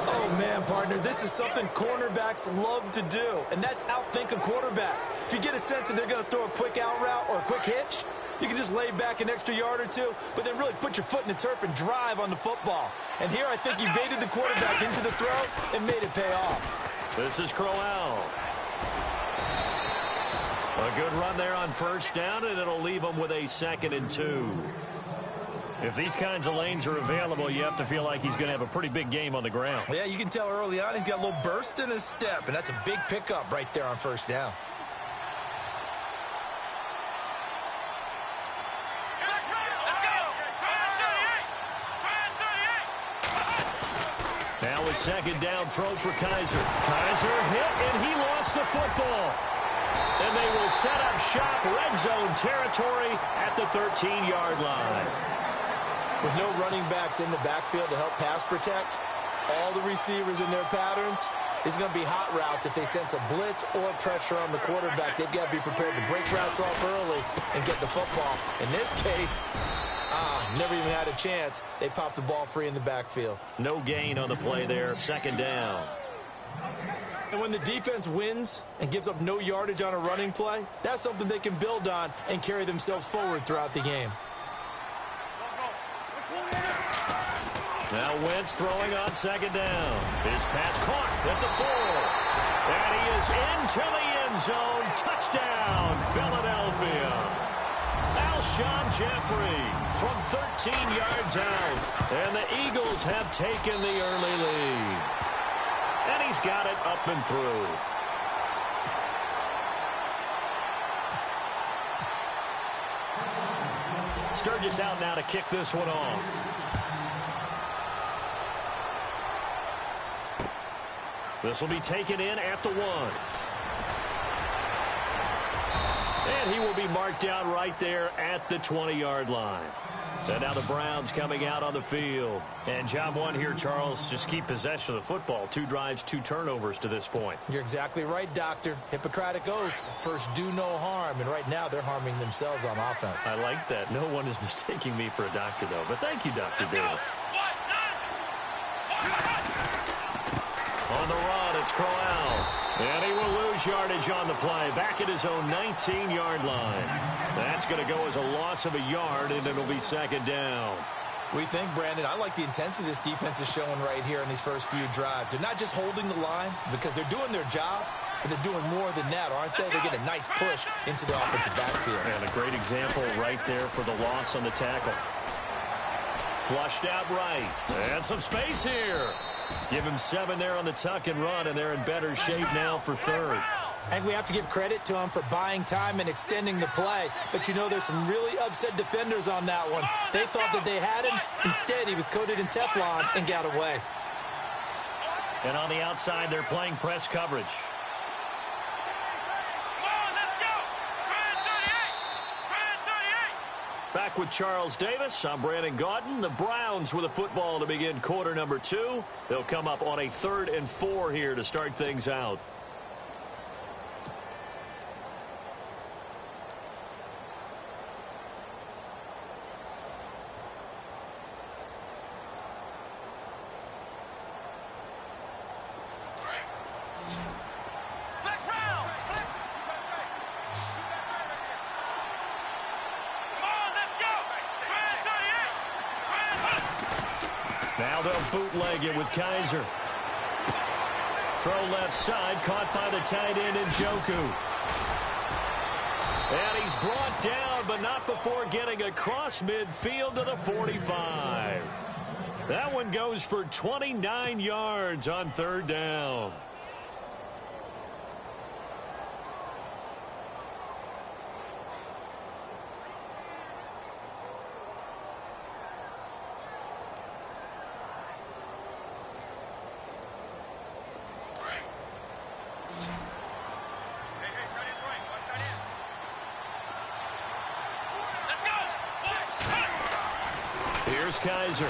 Oh, man, partner, this is something cornerbacks love to do, and that's outthink a quarterback. If you get a sense that they're going to throw a quick out route or a quick hitch, you can just lay back an extra yard or two, but then really put your foot in the turf and drive on the football. And here I think he baited the quarterback into the throw and made it pay off. This is Crowell. A good run there on 1st down, and it'll leave them with a 2nd and 2. If these kinds of lanes are available, you have to feel like he's going to have a pretty big game on the ground. Yeah, you can tell early on he's got a little burst in his step, and that's a big pickup right there on 1st down. Now a 2nd down throw for Kaiser. Kaiser hit, and he lost the football. And they will set up shop, red zone territory at the 13-yard line. With no running backs in the backfield to help pass protect, all the receivers in their patterns, it's going to be hot routes if they sense a blitz or pressure on the quarterback. They've got to be prepared to break routes off early and get the football. In this case, never even had a chance. They popped the ball free in the backfield. No gain on the play there, 2nd down. And when the defense wins and gives up no yardage on a running play, that's something they can build on and carry themselves forward throughout the game. Now Wentz throwing on 2nd down. His pass caught at the 4. And he is into the end zone. Touchdown, Philadelphia. Alshon Jeffrey from 13 yards out. And the Eagles have taken the early lead. And he's got it up and through. Sturgis out now to kick this one off. This will be taken in at the 1. And he will be marked down right there at the 20-yard line. And now the Browns coming out on the field. And job one here, Charles, just keep possession of the football. 2 drives, 2 turnovers to this point. You're exactly right, Doctor. Hippocratic oath. First, do no harm. And right now, they're harming themselves on offense. I like that. No one is mistaking me for a doctor, though. But thank you, Dr. Davis. On the run, it's Crowell. And he will lose yardage on the play. Back at his own 19-yard line. That's going to go as a loss of a yard, and it'll be second down. We think, Brandon, I like the intensity this defense is showing right here in these first few drives. They're not just holding the line because they're doing their job, but they're doing more than that, aren't they? They get a nice push into the offensive backfield. And a great example right there for the loss on the tackle. Flushed out right. And some space here. Give him 7 there on the tuck and run, and they're in better shape now for third. And we have to give credit to him for buying time and extending the play. But, you know, there's some really upset defenders on that one. They thought that they had him. Instead, he was coated in Teflon and got away. And on the outside, they're playing press coverage. Back with Charles Davis, I'm Brandon Gaudin. The Browns with a football to begin quarter number 2. They'll come up on a 3rd and 4 here to start things out. Now they'll bootleg it with Kaiser. Throw left side, caught by the tight end Njoku. And he's brought down, but not before getting across midfield to the 45. That one goes for 29 yards on 3rd down. Here's Kaiser.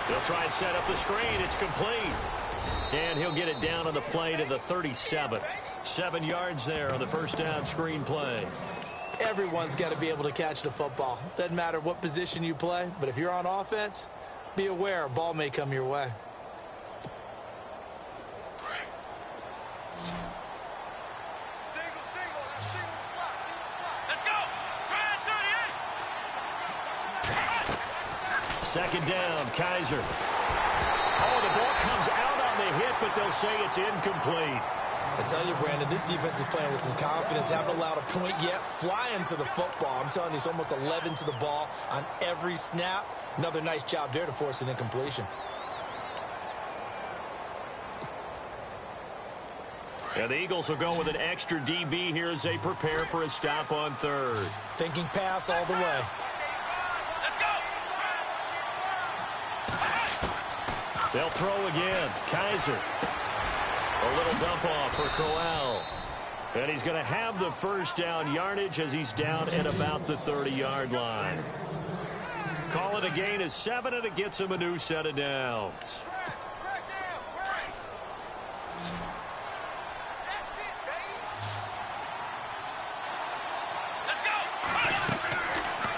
He'll try and set up the screen. It's complete. And he'll get it down on the play to the 37. 7 yards there on the first down screen play. Everyone's got to be able to catch the football. Doesn't matter what position you play, but if you're on offense, be aware a ball may come your way. Second down, Kaiser. Oh, the ball comes out on the hit, but they'll say it's incomplete. I tell you, Brandon, this defense is playing with some confidence. Haven't allowed a point yet. Flying to the football. I'm telling you, it's almost 11 to the ball on every snap. Another nice job there to force an incompletion. And the Eagles will go with an extra DB here as they prepare for a stop on 3rd. Thinking pass all the way. They'll throw again. Kaiser. A little dump off for Crowell. And he's going to have the first down yardage as he's down at about the 30-yard line. Call it a gain of 7, and it gets him a new set of downs.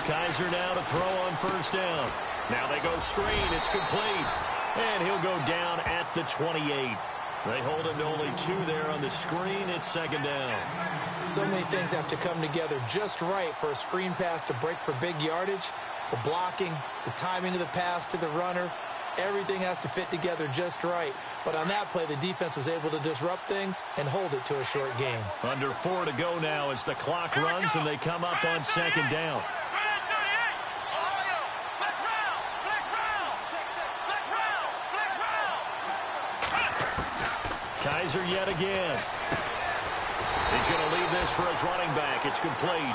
Kaiser now to throw on first down. Now they go screen. It's complete. And he'll go down at the 28. They hold him to only 2 there on the screen. It's second down. So many things have to come together just right for a screen pass to break for big yardage. The blocking, the timing of the pass to the runner, everything has to fit together just right. But on that play, the defense was able to disrupt things and hold it to a short game. Under 4 to go now as the clock runs and they come up on second down. Kaiser yet again. He's going to leave this for his running back. It's complete.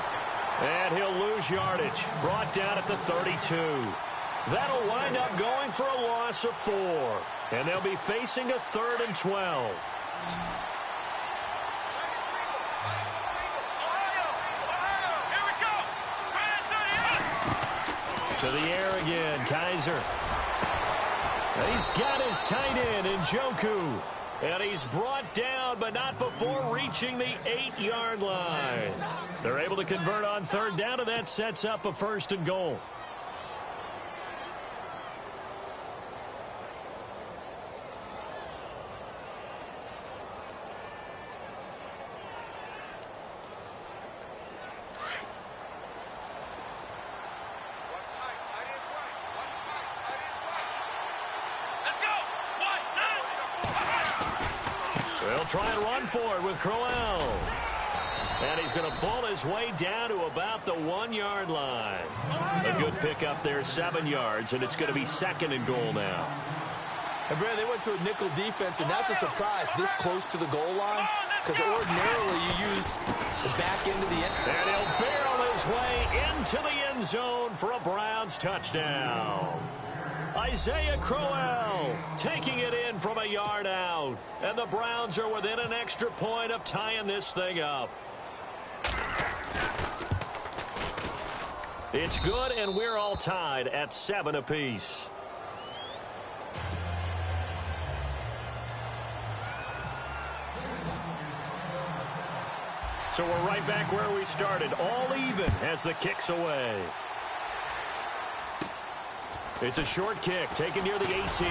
And he'll lose yardage. Brought down at the 32. That'll wind up going for a loss of 4. And they'll be facing a 3rd and 12. To the air again, Kaiser. And he's got his tight end in Njoku. And he's brought down, but not before reaching the 8-yard line. They're able to convert on third down, and that sets up a 1st and goal. Let's go. Try and run for it with Crowell. And he's going to pull his way down to about the 1-yard line. A good pickup there, 7 yards, and it's going to be 2nd and goal now. And, Brad, they went to a nickel defense, and that's a surprise this close to the goal line, because ordinarily you use the back end of the end. And he'll barrel his way into the end zone for a Browns touchdown. Isaiah Crowell taking it in from a yard out. And the Browns are within an extra point of tying this thing up. It's good, and we're all tied at 7 apiece. So we're right back where we started, all even as the kick's away. It's a short kick, taken near the 18.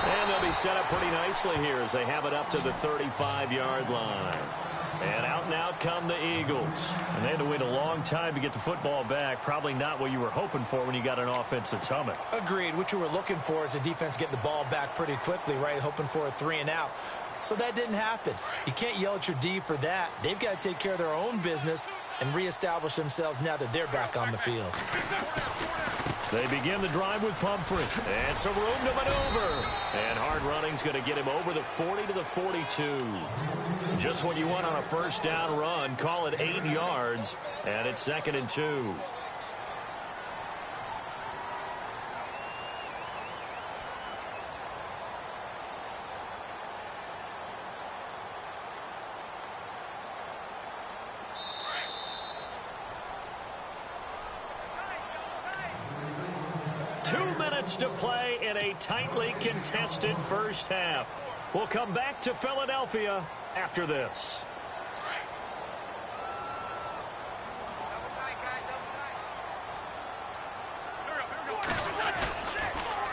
And they'll be set up pretty nicely here as they have it up to the 35-yard line. And out come the Eagles. And they had to wait a long time to get the football back. Probably not what you were hoping for when you got an offense that's humming. Agreed. What you were looking for is the defense getting the ball back pretty quickly, right? Hoping for a 3-and-out. So that didn't happen. You can't yell at your D for that. They've got to take care of their own business and reestablish themselves now that they're back on the field. They begin the drive with Pumphrey. And some room to maneuver. And hard running's going to get him over the 40 to the 42. Just what you want on a first down run. Call it 8 yards. And it's 2nd and 2. To play in a tightly contested first half. We'll come back to Philadelphia after this.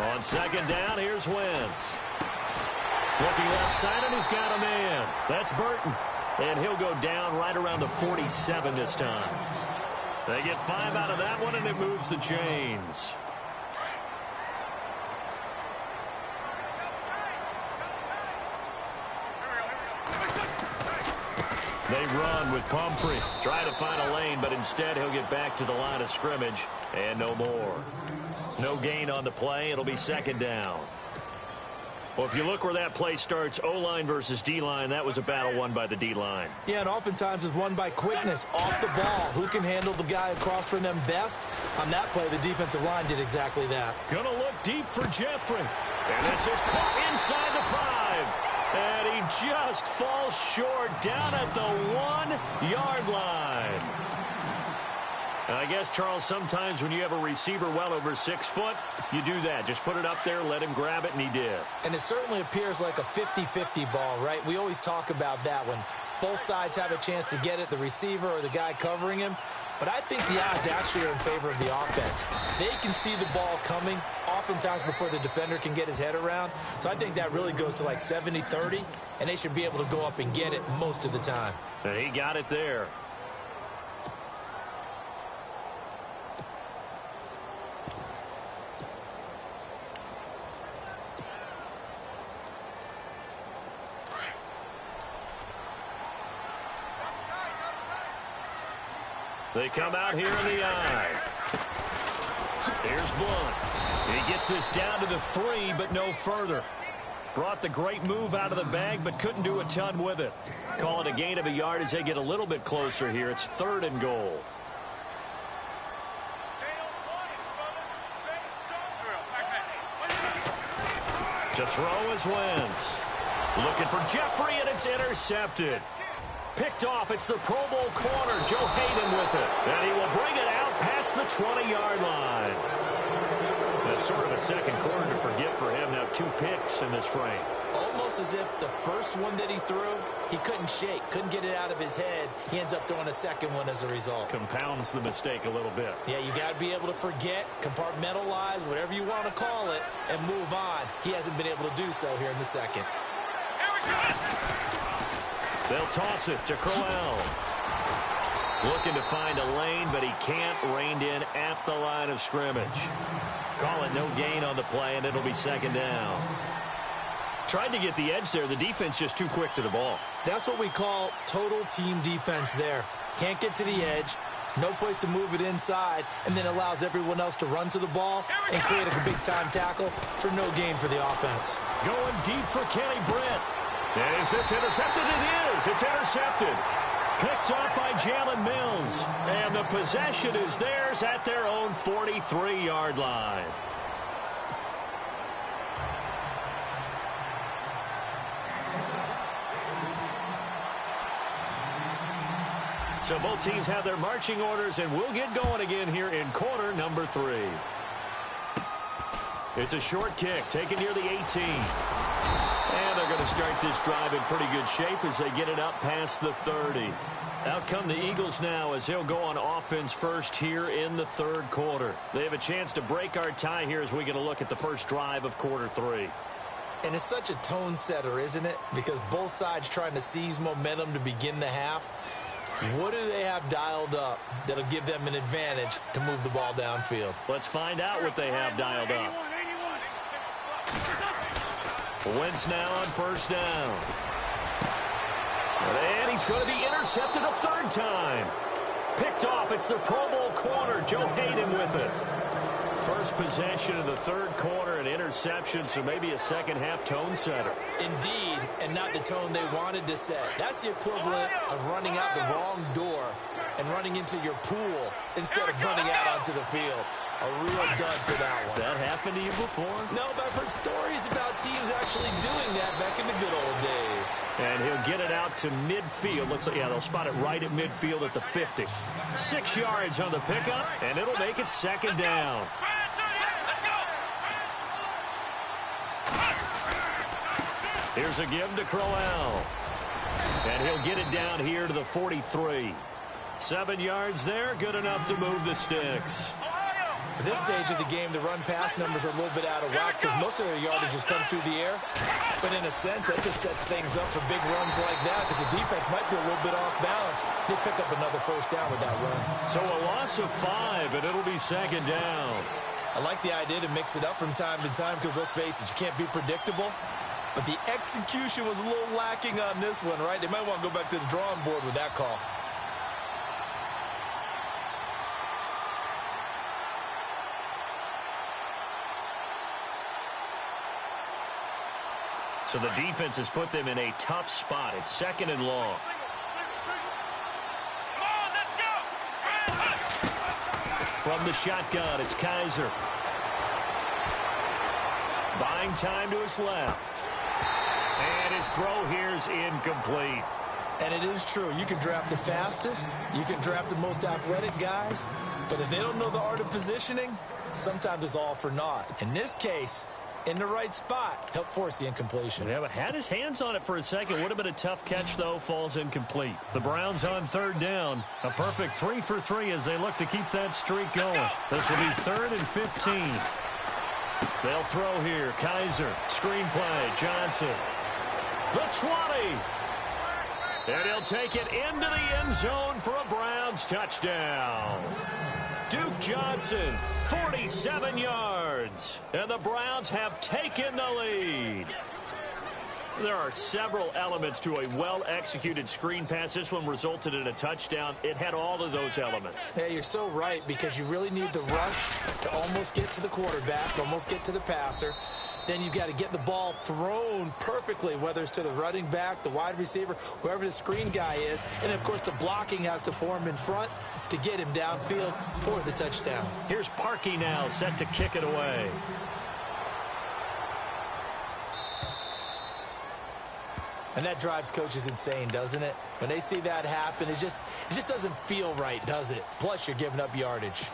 On 2nd down, here's Wentz. Looking left side, and he's got a man. That's Burton. And he'll go down right around the 47 this time. They get 5 out of that one, and it moves the chains. They run with Pumphrey. Trying to find a lane, but instead he'll get back to the line of scrimmage. And no more. No gain on the play. It'll be 2nd down. Well, if you look where that play starts, O-line versus D-line, that was a battle won by the D-line. Yeah, and oftentimes it's won by quickness, off the ball. Who can handle the guy across from them best? On that play, the defensive line did exactly that. Gonna look deep for Jeffrey. And this is caught inside the 5. And he just falls short down at the 1-yard line. And I guess, Charles, sometimes when you have a receiver well over 6 foot, you do that. Just put it up there, let him grab it, and he did. And it certainly appears like a 50-50 ball, right? We always talk about that when both sides have a chance to get it, the receiver or the guy covering him. But I think the odds actually are in favor of the offense. They can see the ball coming oftentimes before the defender can get his head around. So I think that really goes to like 70-30, and they should be able to go up and get it most of the time. And he got it there. They come out here in the eye. Here's Blunt. He gets this down to the 3, but no further. Brought the great move out of the bag, but couldn't do a ton with it. Call it a gain of a yard as they get a little bit closer here. It's 3rd and goal. To throw is Wentz. Looking for Jeffrey, and it's intercepted. Picked off. It's the Pro Bowl corner, Joe Hayden with it. And he will bring it out past the 20-yard line. That's sort of a second quarter to forget for him. Now 2 picks in this frame. Almost as if the first one that he threw, he couldn't shake, couldn't get it out of his head. He ends up throwing a second one as a result. Compounds the mistake a little bit. Yeah, you got to be able to forget, compartmentalize, whatever you want to call it, and move on. He hasn't been able to do so here in the second. They'll toss it to Crowell. Looking to find a lane, but he can't. Reined in at the line of scrimmage. Call it no gain on the play, and it'll be second down. Tried to get the edge there. The defense just too quick to the ball. That's what we call total team defense there. Can't get to the edge, no place to move it inside, and then allows everyone else to run to the ball and create a big-time tackle for no gain for the offense. Going deep for Kenny Britt. And is this intercepted? It is. It's intercepted. Picked up by Jalen Mills. And the possession is theirs at their own 43-yard line. So both teams have their marching orders, and we'll get going again here in quarter number 3. It's a short kick taken near the 18. And they're going to start this drive in pretty good shape as they get it up past the 30. Out come the Eagles now as they'll go on offense first here in the third quarter. They have a chance to break our tie here as we get a look at the first drive of quarter 3. And it's such a tone setter, isn't it? Because both sides trying to seize momentum to begin the half. What do they have dialed up that'll give them an advantage to move the ball downfield? Let's find out what they have dialed up. Wentz now on first down. And he's going to be intercepted a third time. Picked off. It's the Pro Bowl corner, Joe Hayden, with it. First possession of the third quarter, an interception, so maybe a second-half tone setter. Indeed, and not the tone they wanted to set. That's the equivalent of running out the wrong door and running into your pool instead of running out onto the field. A real dud for that one. Has that happened to you before? No, but I've heard stories about teams actually doing that back in the good old days. And he'll get it out to midfield. Looks like, yeah, they'll spot it right at midfield at the 50. 6 yards on the pickup, and it'll make it second down. Here's a give to Crowell. And he'll get it down here to the 43. 7 yards there, good enough to move the sticks. At this stage of the game, the run-pass numbers are a little bit out of whack because most of their yardage has come through the air. But in a sense, that just sets things up for big runs like that because the defense might be a little bit off balance. They pick up another first down with that run. So a loss of 5, and it'll be second down. I like the idea to mix it up from time to time because, let's face it, you can't be predictable. But the execution was a little lacking on this one, right? They might want to go back to the drawing board with that call. So the defense has put them in a tough spot. It's second and long. From the shotgun, it's Kaiser. Buying time to his left. And his throw here is incomplete. And it is true. You can draft the fastest. You can draft the most athletic guys. But if they don't know the art of positioning, sometimes it's all for naught. In this case, in the right spot, help force the incompletion. Yeah, but had his hands on it for a second. Would have been a tough catch, though. Falls incomplete. The Browns on third down. A perfect 3 for 3 as they look to keep that streak going. This will be 3rd and 15. They'll throw here. Kaiser. Screenplay. Johnson. The 20. And he'll take it into the end zone for a Browns touchdown. Duke Johnson, 47 yards. And the Browns have taken the lead. There are several elements to a well-executed screen pass. This one resulted in a touchdown. It had all of those elements. Yeah, you're so right because you really need the rush to almost get to the quarterback, almost get to the passer. Then you've got to get the ball thrown perfectly, whether it's to the running back, the wide receiver, whoever the screen guy is. And, of course, the blocking has to form in front to get him downfield for the touchdown. Here's Parkey now set to kick it away. And that drives coaches insane, doesn't it? When they see that happen, it just doesn't feel right, does it? Plus, you're giving up yardage.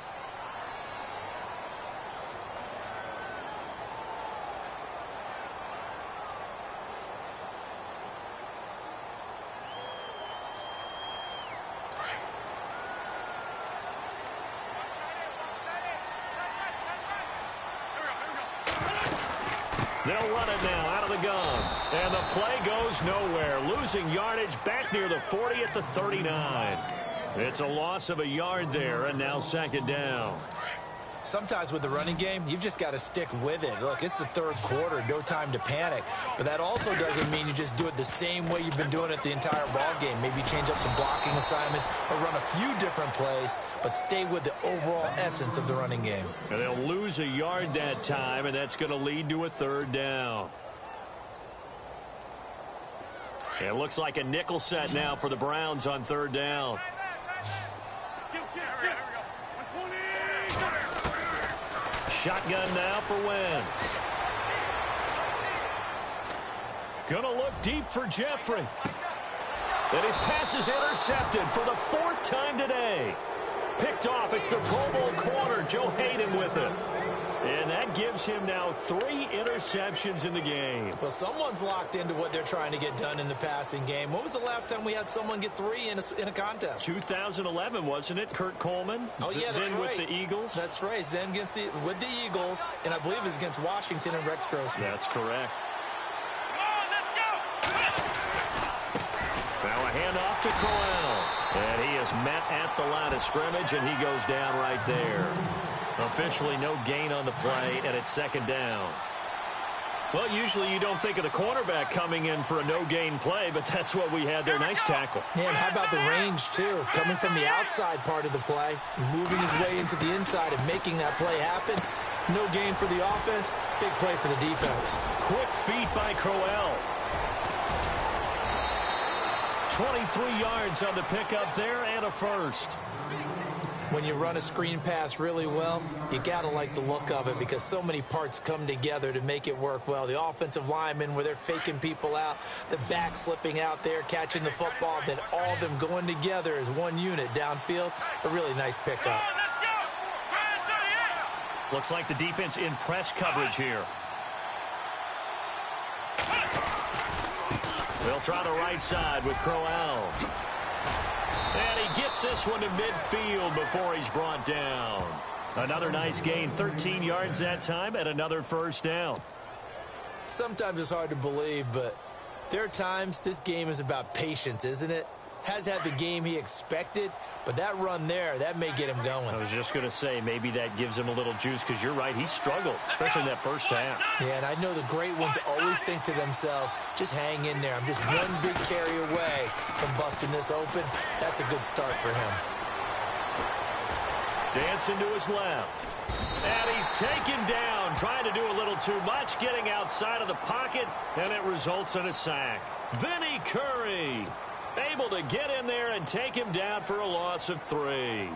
They'll run it now out of the gun. And the play goes nowhere. Losing yardage back near the 40 at the 39. It's a loss of a yard there, and now second down. Sometimes with the running game, you've just got to stick with it. Look, it's the third quarter, no time to panic. But that also doesn't mean you just do it the same way you've been doing it the entire ball game. Maybe change up some blocking assignments or run a few different plays, but stay with the overall essence of the running game. And they'll lose a yard that time, and that's going to lead to a third down. It looks like a nickel set now for the Browns on third down. Shotgun now for Wentz. Gonna look deep for Jeffrey. And his pass is intercepted for the fourth time today. Picked off. It's the Pro Bowl corner, Joe Hayden, with it. And that gives him now 3 interceptions in the game. Well, someone's locked into what they're trying to get done in the passing game. When was the last time we had someone get 3 in a contest? 2011, wasn't it? Kurt Coleman. Oh, yeah, that's then right. With the Eagles. That's right. Then with the Eagles, and I believe it was against Washington and Rex Grossman. That's correct. Now a handoff to Crowell. And he is met at the line of scrimmage, and he goes down right there. Officially no gain on the play, and it's second down. Well, usually you don't think of the cornerback coming in for a no-gain play, but that's what we had there. Nice tackle. Yeah, and how about the range, too? Coming from the outside part of the play, moving his way into the inside and making that play happen. No gain for the offense, big play for the defense. Quick feet by Crowell. 23 yards on the pickup there and a first. When you run a screen pass really well, you got to like the look of it because so many parts come together to make it work well. The offensive linemen, where they're faking people out, the back slipping out there, catching the football, then all of them going together as one unit downfield. A really nice pickup. Looks like the defense in press coverage here. They'll try the right side with Crowell. And he gets this one to midfield before he's brought down. Another nice gain, 13 yards that time, and another first down. Sometimes it's hard to believe, but there are times this game is about patience, isn't it? Has had the game he expected, but that run there, that may get him going. I was just going to say, maybe that gives him a little juice, because you're right, he struggled, especially in that first half. Yeah, and I know the great ones always think to themselves, just hang in there. I'm just one big carry away from busting this open. That's a good start for him. Dancing to his left. And he's taken down, trying to do a little too much, getting outside of the pocket, and it results in a sack. Vinny Curry able to get in there and take him down for a loss of 3.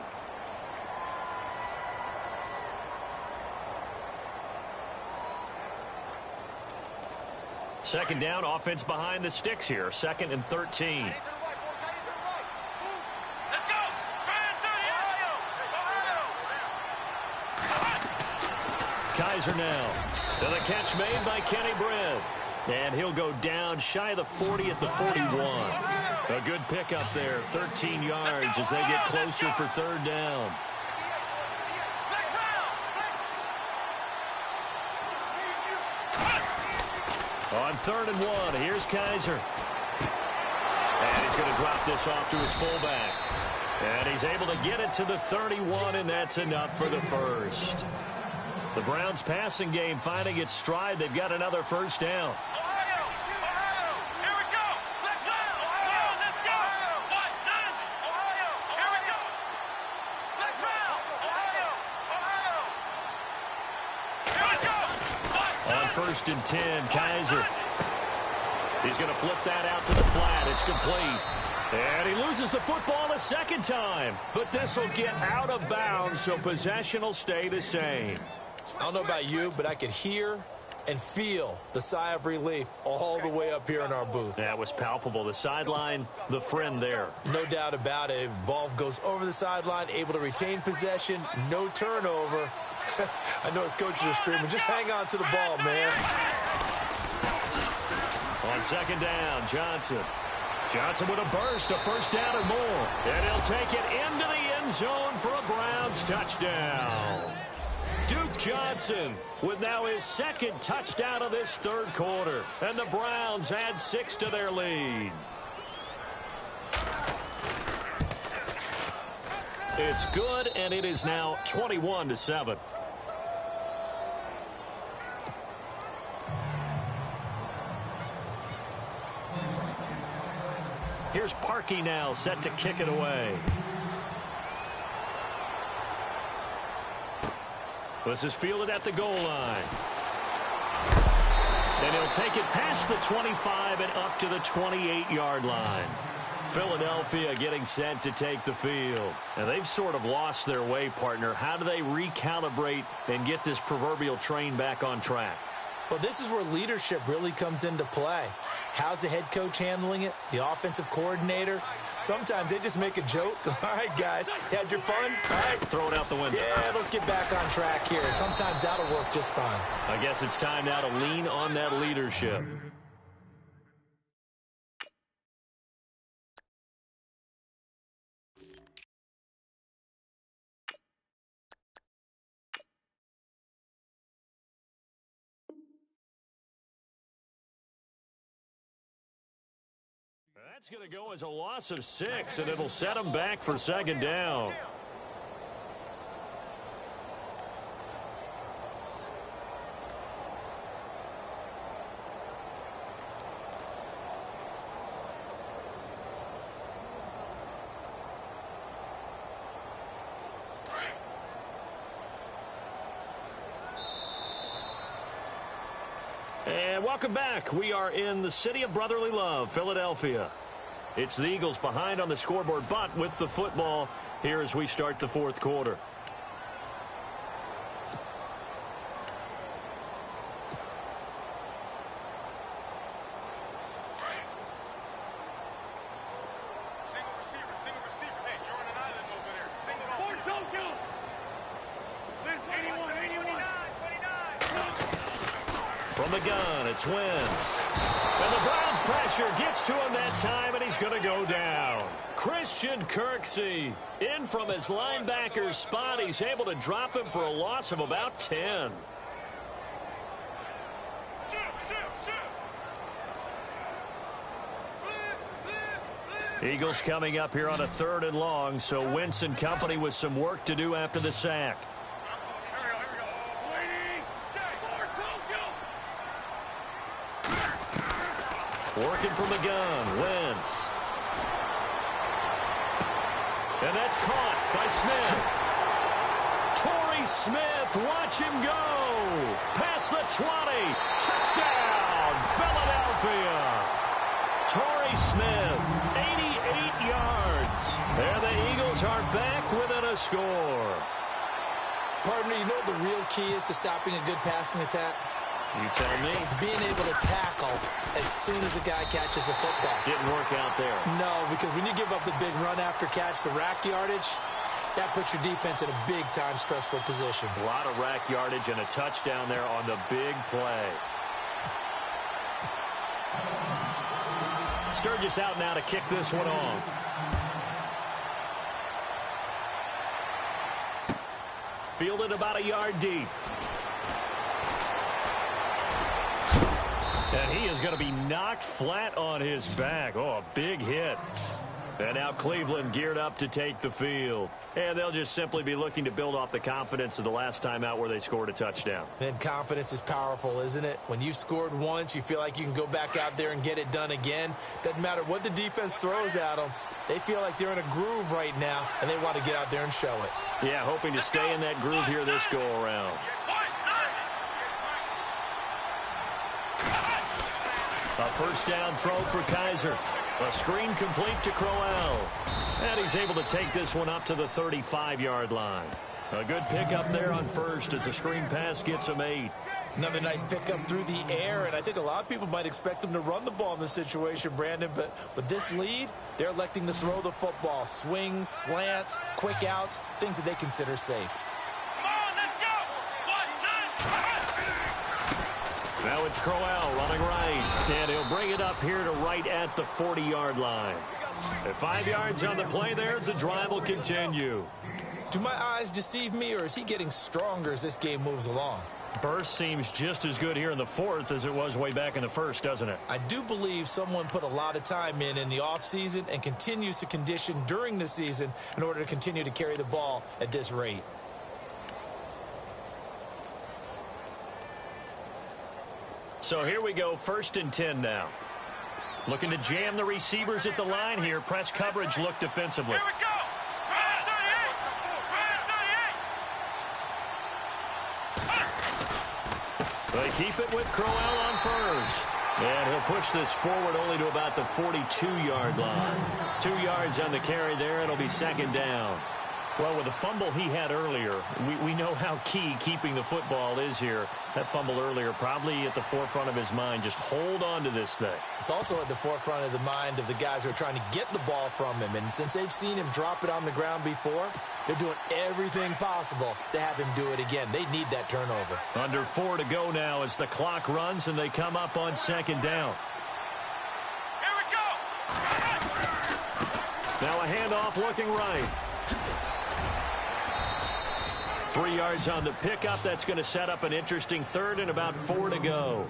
Second down, offense behind the sticks here. 2nd and 13. Kaiser now. To the catch made by Kenny Britt. And he'll go down shy of the 40 at the 41. A good pickup there, 13 yards as they get closer for third down. On 3rd and 1, here's Kaiser. And he's going to drop this off to his fullback. And he's able to get it to the 31, and that's enough for the first. The Browns' passing game finding its stride. They've got another first down. On 1st and 10, Kaiser. He's going to flip that out to the flat. It's complete. And he loses the football a second time. But this will get out of bounds, so possession will stay the same. I don't know about you, but I could hear and feel the sigh of relief all the way up here in our booth. That was palpable. The sideline, the friend there. No doubt about it. Ball goes over the sideline, able to retain possession, no turnover. I know his coaches are screaming, just hang on to the ball, man. On second down, Johnson. Johnson with a burst, a first down or more. And he'll take it into the end zone for a Browns touchdown. Duke Johnson with now his second touchdown of this third quarter. And the Browns add 6 to their lead. It's good, and it is now 21-7. Here's Parkey now, set to kick it away. This is fielded at the goal line. And he'll take it past the 25 and up to the 28-yard line. Philadelphia getting set to take the field. And they've sort of lost their way, partner. How do they recalibrate and get this proverbial train back on track? Well, this is where leadership really comes into play. How's the head coach handling it? The offensive coordinator? Sometimes they just make a joke. All right, guys, had your fun? All right. Throw it out the window. Yeah, let's get back on track here. And sometimes that'll work just fine. I guess it's time now to lean on that leadership. That's going to go as a loss of 6, and it'll set them back for second down. And welcome back. We are in the city of brotherly love, Philadelphia. It's the Eagles behind on the scoreboard, but with the football here as we start the fourth quarter. Single receiver. Hey, you're on an island over there. Single receiver. 81. From the gun, it's Wentz. And the Browns pressure gets to him that time, and he's going to go down. Christian Kirksey in from his linebacker's spot. He's able to drop him for a loss of about 10. Eagles coming up here on a 3rd and long, so Wentz and company with some work to do after the sack. Working from the gun, Wentz. And that's caught by Smith. Torrey Smith, watch him go. Past the 20. Touchdown, Philadelphia. Torrey Smith, 88 yards. And the Eagles are back within a score. Partner, you know what the real key is to stopping a good passing attack? You tell me. Being able to tackle as soon as a guy catches the football. Didn't work out there. No, because when you give up the big run after catch, the rack yardage, that puts your defense in a big-time stressful position. A lot of rack yardage and a touchdown there on the big play. Sturgis out now to kick this one off. Fielded about a yard deep. And he is going to be knocked flat on his back. Oh, a big hit. And now Cleveland geared up to take the field. And they'll just simply be looking to build off the confidence of the last time out where they scored a touchdown. And confidence is powerful, isn't it? When you've scored once, you feel like you can go back out there and get it done again. Doesn't matter what the defense throws at them. They feel like they're in a groove right now, and they want to get out there and show it. Yeah, hoping to stay in that groove here this go-around. A first down throw for Kaiser. A screen complete to Crowell. And he's able to take this one up to the 35-yard line. A good pickup there on first as the screen pass gets him 8. Another nice pickup through the air, and I think a lot of people might expect them to run the ball in this situation, Brandon, but with this lead, they're electing to throw the football. Swings, slants, quick outs, things that they consider safe. Come on, let's go! Now it's Crowell running right, and he'll bring it up here to right at the 40-yard line. At 5 yards on the play there, the drive will continue. Do my eyes deceive me, or is he getting stronger as this game moves along? Burst seems just as good here in the fourth as it was way back in the first, doesn't it? I do believe someone put a lot of time in the offseason and continues to condition during the season in order to continue to carry the ball at this rate. So here we go, 1st and 10 now. Looking to jam the receivers at the line here. Press coverage look defensively. Here we go! Ryan 38! Ryan 38! They keep it with Crowell on first. And he'll push this forward only to about the 42-yard line. 2 yards on the carry there. It'll be 2nd down. Well, with the fumble he had earlier, we know how key keeping the football is here. That fumble earlier probably at the forefront of his mind. Just hold on to this thing. It's also at the forefront of the mind of the guys who are trying to get the ball from him. And since they've seen him drop it on the ground before, they're doing everything possible to have him do it again. They need that turnover. Under 4 to go now as the clock runs and they come up on 2nd down. Here we go! Now a handoff looking right. 3 yards on the pickup. That's going to set up an interesting 3rd and about 4 to go.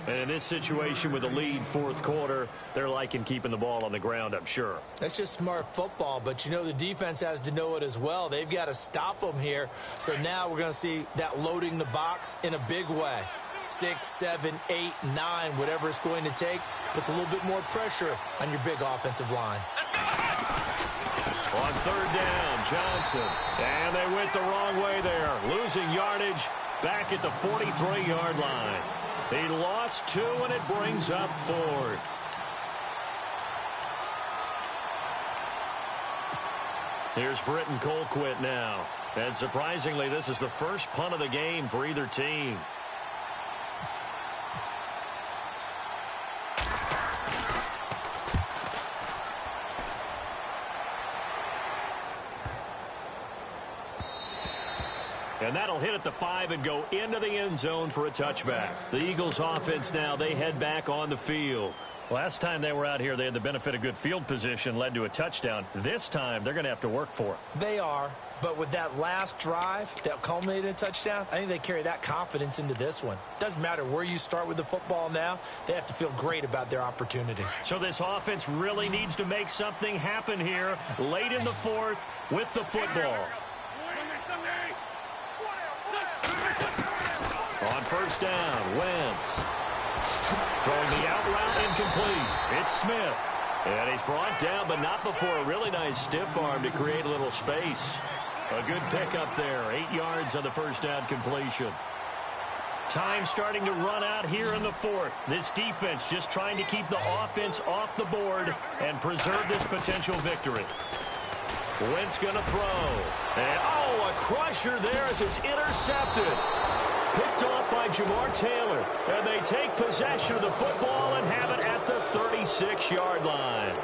And in this situation with a lead 4th quarter, they're liking keeping the ball on the ground, I'm sure. That's just smart football, but you know the defense has to know it as well. They've got to stop them here. So now we're going to see that loading the box in a big way. 6, 7, 8, 9, whatever it's going to take, puts a little bit more pressure on your big offensive line. On 3rd down, Johnson. And they went the wrong way there. Losing yardage back at the 43-yard line. He lost 2, and it brings up 4th. Here's Britton Colquitt now. And surprisingly, this is the first punt of the game for either team. And that'll hit at the 5 and go into the end zone for a touchback. The Eagles offense now, they head back on the field. Last time they were out here, they had the benefit of good field position, led to a touchdown. This time, they're going to have to work for it. They are, but with that last drive that culminated in a touchdown, I think they carry that confidence into this one. Doesn't matter where you start with the football now, they have to feel great about their opportunity. So this offense really needs to make something happen here late in the 4th with the football. On 1st down, Wentz. Throwing the out route incomplete. It's Smith. And he's brought down, but not before a really nice stiff arm to create a little space. A good pickup there. 8 yards on the 1st down completion. Time starting to run out here in the 4th. This defense just trying to keep the offense off the board and preserve this potential victory. Wentz going to throw. And, oh, a crusher there as it's intercepted. Picked off by Jamar Taylor. And they take possession of the football and have it at the 36-yard line.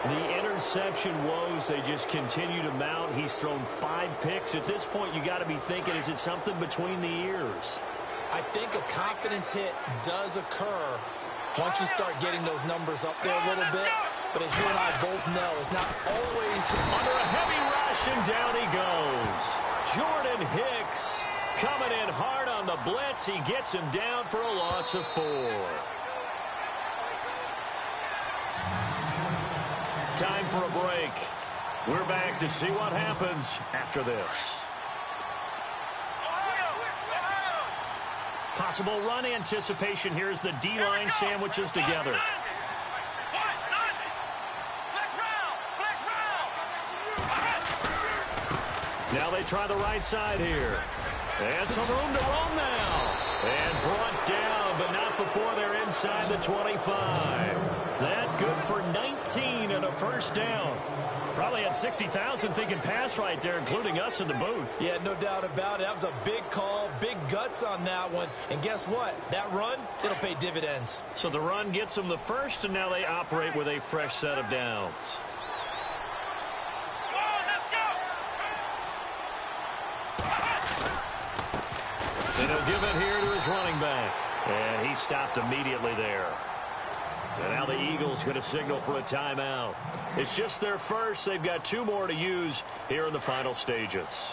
The interception woes, they just continue to mount. He's thrown 5 picks. At this point, you got to be thinking, is it something between the ears? I think a confidence hit does occur once you start getting those numbers up there a little bit. But as you and I both know, it's not always under a heavy rush, and down he goes. Jordan Hicks coming in hard on the blitz. He gets him down for a loss of 4. Time for a break. We're back to see what happens after this. Possible run anticipation here as the D-line sandwiches together. Now they try the right side here. And some room to roam now. And brought down, but not before they're inside inside the 25. That good for 19 and a first down. Probably had 60,000 thinking pass right there, including us in the booth. Yeah, no doubt about it. That was a big call, big guts on that one. And guess what? That run, it'll pay dividends. So the run gets them the first, and now they operate with a fresh set of downs. And he'll give it here to his running back. And he stopped immediately there. And now the Eagles going to signal for a timeout. It's just their first. They've got 2 more to use here in the final stages.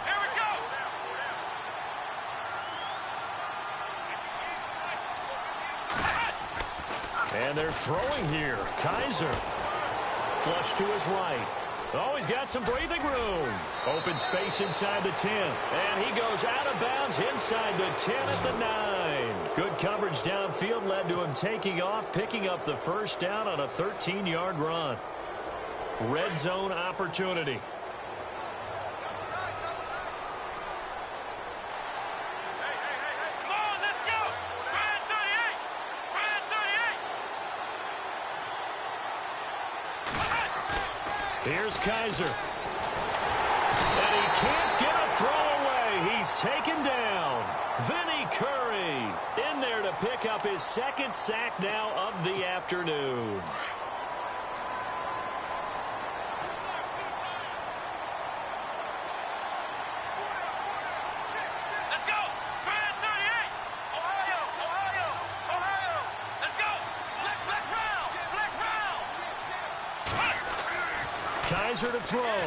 Here we go. And they're throwing here. Kaiser. Flush to his right. Oh, he's got some breathing room. Open space inside the 10. And he goes out of bounds inside the 10 at the 9. Good coverage downfield led to him taking off, picking up the first down on a 13-yard run. Red zone opportunity. Come on, let's go. Brand 38. Brand 38. Here's Kaiser. And he can't get a throw away. He's taken down. Vinny Curry in there to pick up his second sack now of the afternoon. Let's go. Brand 38. Ohio. Let's go. Flex round. Kaiser to throw.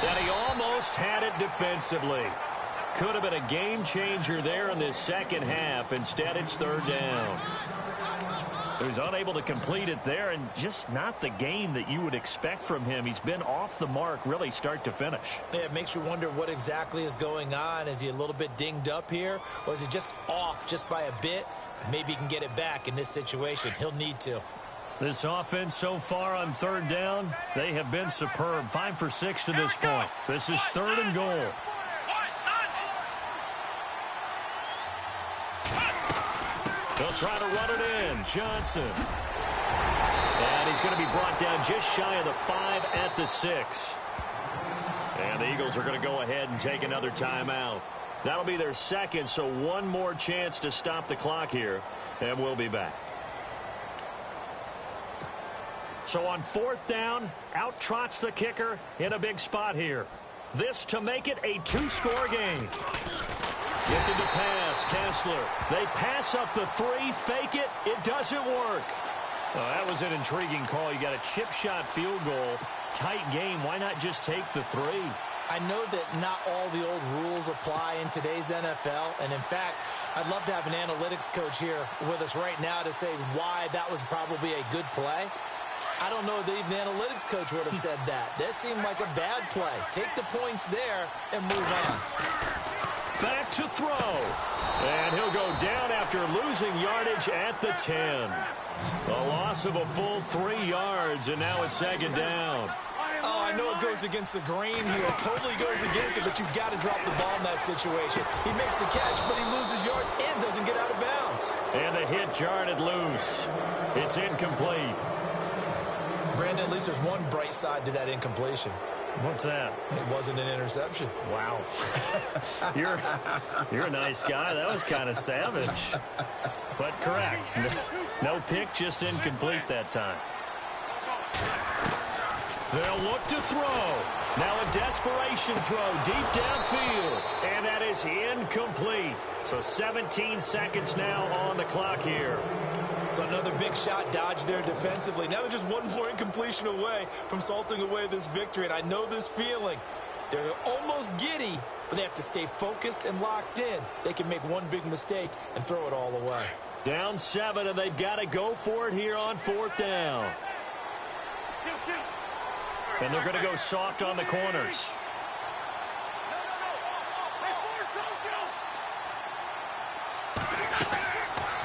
And he almost had it defensively. Could have been a game changer there in this second half. Instead, it's third down. So he's unable to complete it there, and just not the game that you would expect from him. He's been off the mark really start to finish. Yeah, it makes you wonder what exactly is going on. Is he a little bit dinged up here, or is he just off just by a bit? Maybe he can get it back in this situation. He'll need to. This offense so far on third down, they have been superb. 5 for 6 to this point. This is third and goal. They'll try to run it in. Johnson. And he's going to be brought down just shy of the 5 at the 6. And the Eagles are going to go ahead and take another timeout. That'll be their second, so one more chance to stop the clock here, and we'll be back. So on fourth down, out trots the kicker in a big spot here. This to make it a 2-score game. Looking to pass, Kessler. They pass up the 3, fake it. It doesn't work. Well, that was an intriguing call. You got a chip shot field goal. Tight game. Why not just take the 3? I know that not all the old rules apply in today's NFL, and in fact, I'd love to have an analytics coach here with us right now to say why that was probably a good play. I don't know that even the analytics coach would have said that. That seemed like a bad play. Take the points there and move on. Back to throw. And he'll go down after losing yardage at the 10. A loss of a full 3 yards, and now it's second down. Oh, I know it goes against the grain here. It totally goes against it, but you've got to drop the ball in that situation. He makes the catch, but he loses yards and doesn't get out of bounds. And the hit jarred it loose. It's incomplete. Brandon, at least there's one bright side to that incompletion. What's that? It wasn't an interception. Wow. You're a nice guy. That was kind of savage. But correct. No pick, just incomplete that time. They'll look to throw. Now a desperation throw deep downfield. And that is incomplete. So 17 seconds now on the clock here. So another big shot dodged there defensively. Now they're just one more incompletion away from salting away this victory. And I know this feeling. They're almost giddy, but they have to stay focused and locked in. They can make one big mistake and throw it all away. Down 7, and they've got to go for it here on fourth down. And they're going to go soft on the corners.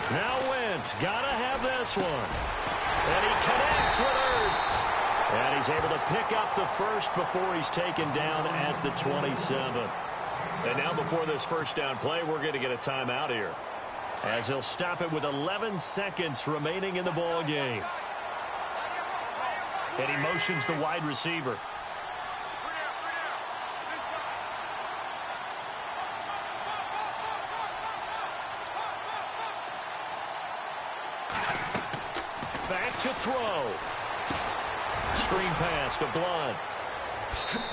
Now Wentz, got to have this one. And he connects with Ertz. And he's able to pick up the first before he's taken down at the 27. And now before this first down play, we're going to get a timeout here, as he'll stop it with 11 seconds remaining in the ball game. And he motions the wide receiver. Back to throw. Screen pass to Blunt.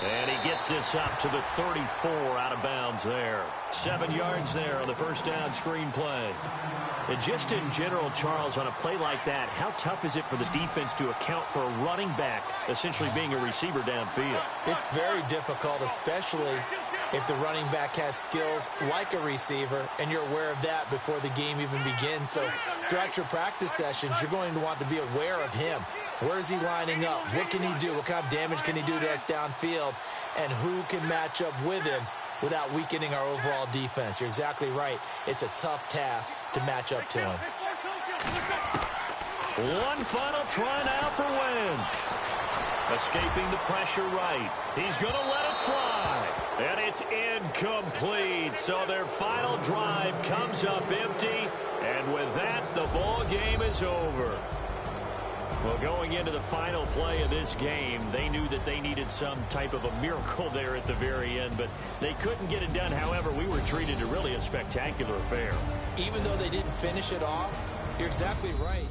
And he gets this up to the 34, out of bounds there. 7 yards there on the first down screen play. And just in general, Charles, on a play like that, how tough is it for the defense to account for a running back essentially being a receiver downfield? It's very difficult, especially if the running back has skills like a receiver, and you're aware of that before the game even begins. So throughout your practice sessions, you're going to want to be aware of him. Where is he lining up? What can he do? What kind of damage can he do to us downfield? And who can match up with him without weakening our overall defense? You're exactly right. It's a tough task to match up to him. One final try now for Wentz. Escaping the pressure right. He's going to let it fly. And it's incomplete. So their final drive comes up empty. And with that, the ball game is over. Well, going into the final play of this game, they knew that they needed some type of a miracle there at the very end, but they couldn't get it done. However, we were treated to really a spectacular affair. Even though they didn't finish it off, you're exactly right.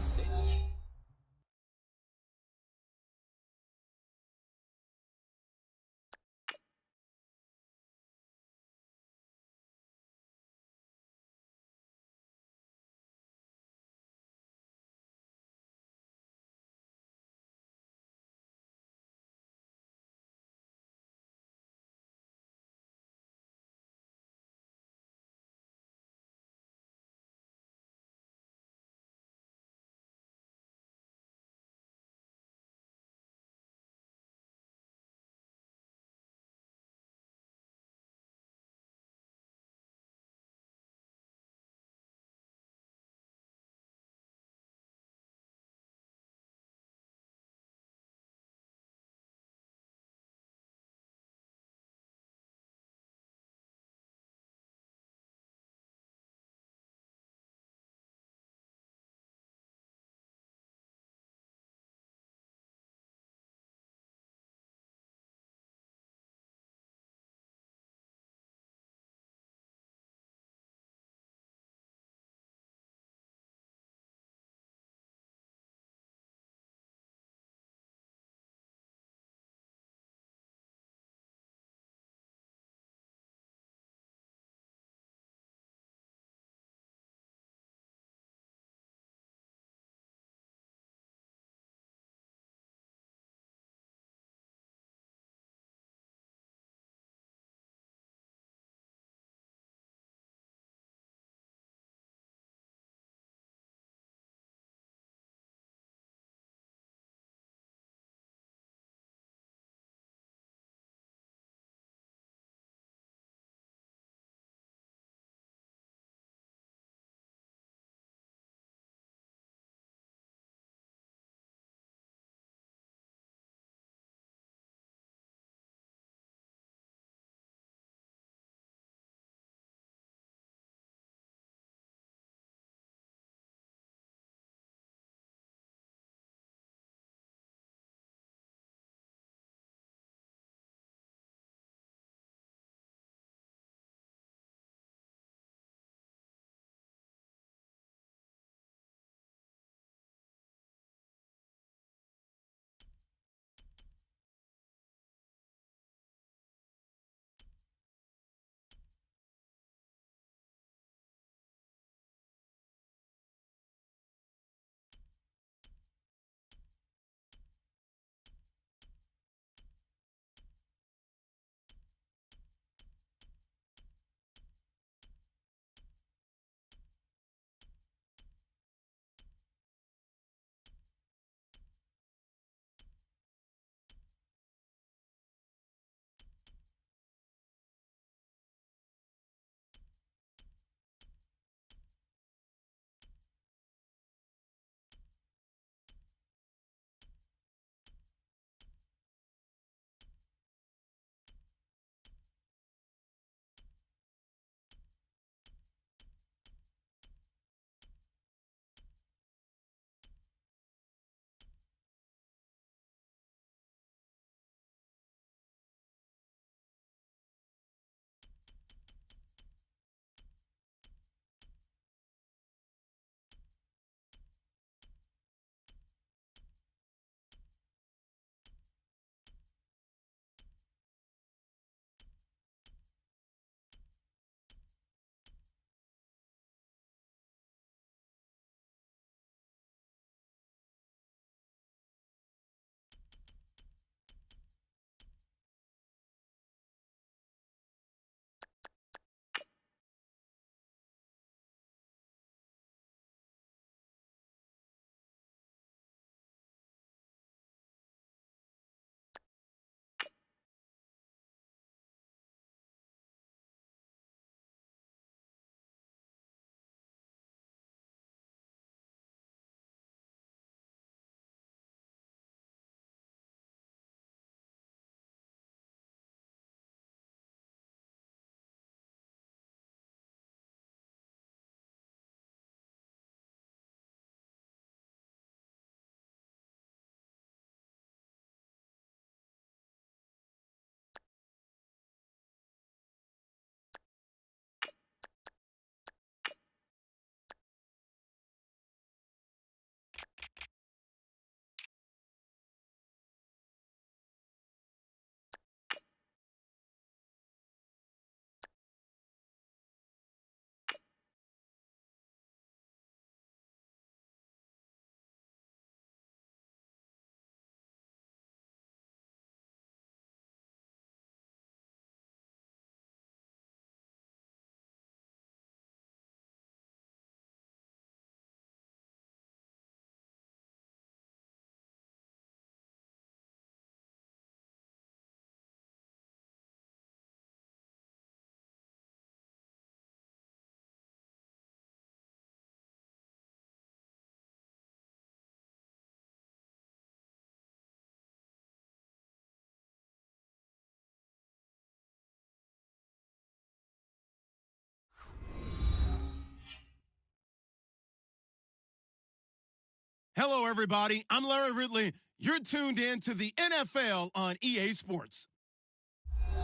Hello, everybody. I'm Larry Ridley. You're tuned in to the NFL on EA Sports.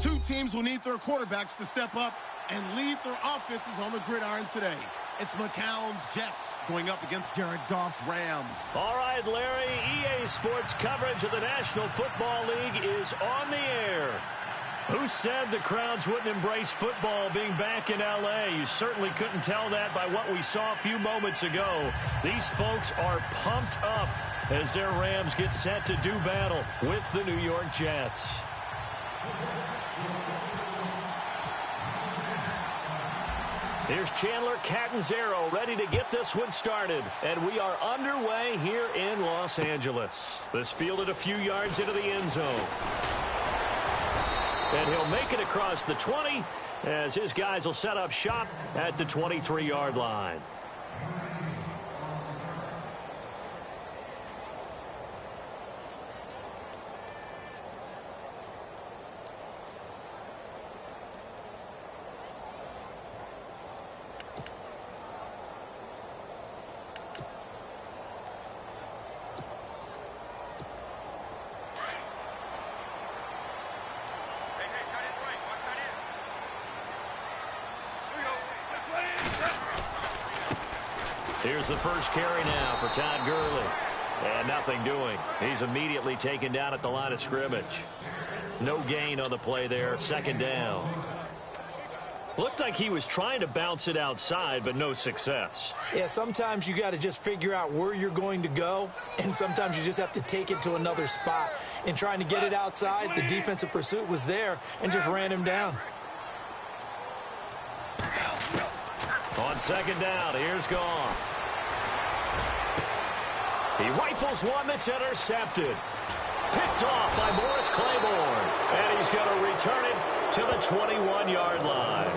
Two teams will need their quarterbacks to step up and lead their offenses on the gridiron today. It's McCown's Jets going up against Jared Goff's Rams. All right, Larry, EA Sports coverage of the National Football League is on the air. Who said the crowds wouldn't embrace football being back in L.A.? You certainly couldn't tell that by what we saw a few moments ago. These folks are pumped up as their Rams get set to do battle with the New York Jets. Here's Chandler Catanzaro ready to get this one started. And we are underway here in Los Angeles. This fielded a few yards into the end zone. And he'll make it across the 20 as his guys will set up shop at the 23-yard line. Here's the first carry now for Todd Gurley. And nothing doing. He's immediately taken down at the line of scrimmage. No gain on the play there. Second down. Looked like he was trying to bounce it outside, but no success. Yeah, sometimes you got to just figure out where you're going to go, and sometimes you just have to take it to another spot. In trying to get it outside, the defensive pursuit was there and just ran him down. On second down, here's Goff. He rifles one that's intercepted. Picked off by Morris Claiborne. And he's going to return it to the 21-yard line.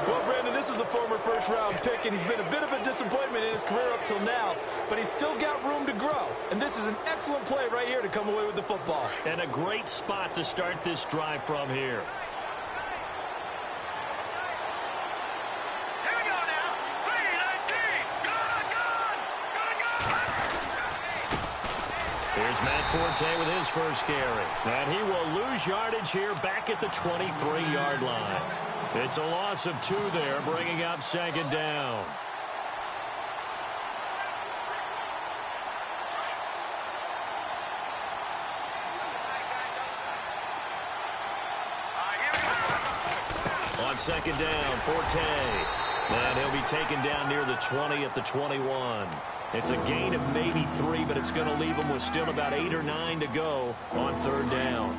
Well, Brandon, this is a former first-round pick, and he's been a bit of a disappointment in his career up till now, but he's still got room to grow. And this is an excellent play right here to come away with the football. And a great spot to start this drive from here. Here's Matt Forte with his first carry. And he will lose yardage here back at the 23-yard line. It's a loss of 2 there, bringing up second down. On second down, Forte. And he'll be taken down near the 20 at the 21. It's a gain of maybe 3, but it's going to leave him with still about 8 or 9 to go on third down.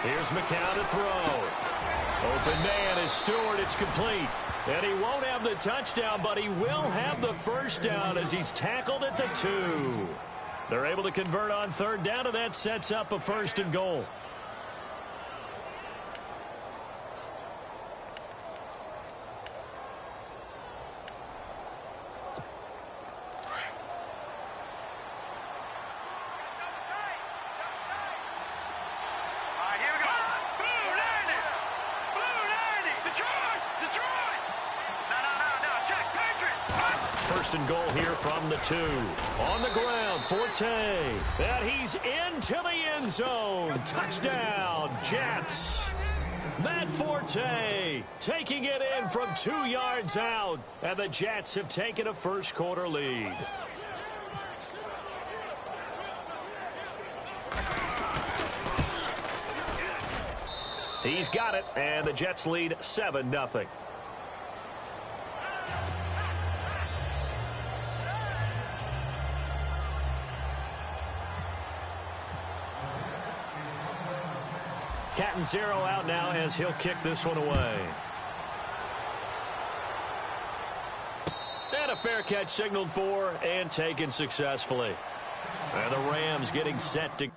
Here's McCown to throw. Open man is Stewart. It's complete. And he won't have the touchdown, but he will have the first down as he's tackled at the 2. They're able to convert on third down, and that sets up a 1st and goal. First and goal here from the 2. On the ground, Forte. And he's into the end zone. Touchdown, Jets. Matt Forte taking it in from 2 yards out. And the Jets have taken a first quarter lead. He's got it, and the Jets lead 7-0. Catanzaro out now as he'll kick this one away. And a fair catch signaled for and taken successfully. And the Rams getting set to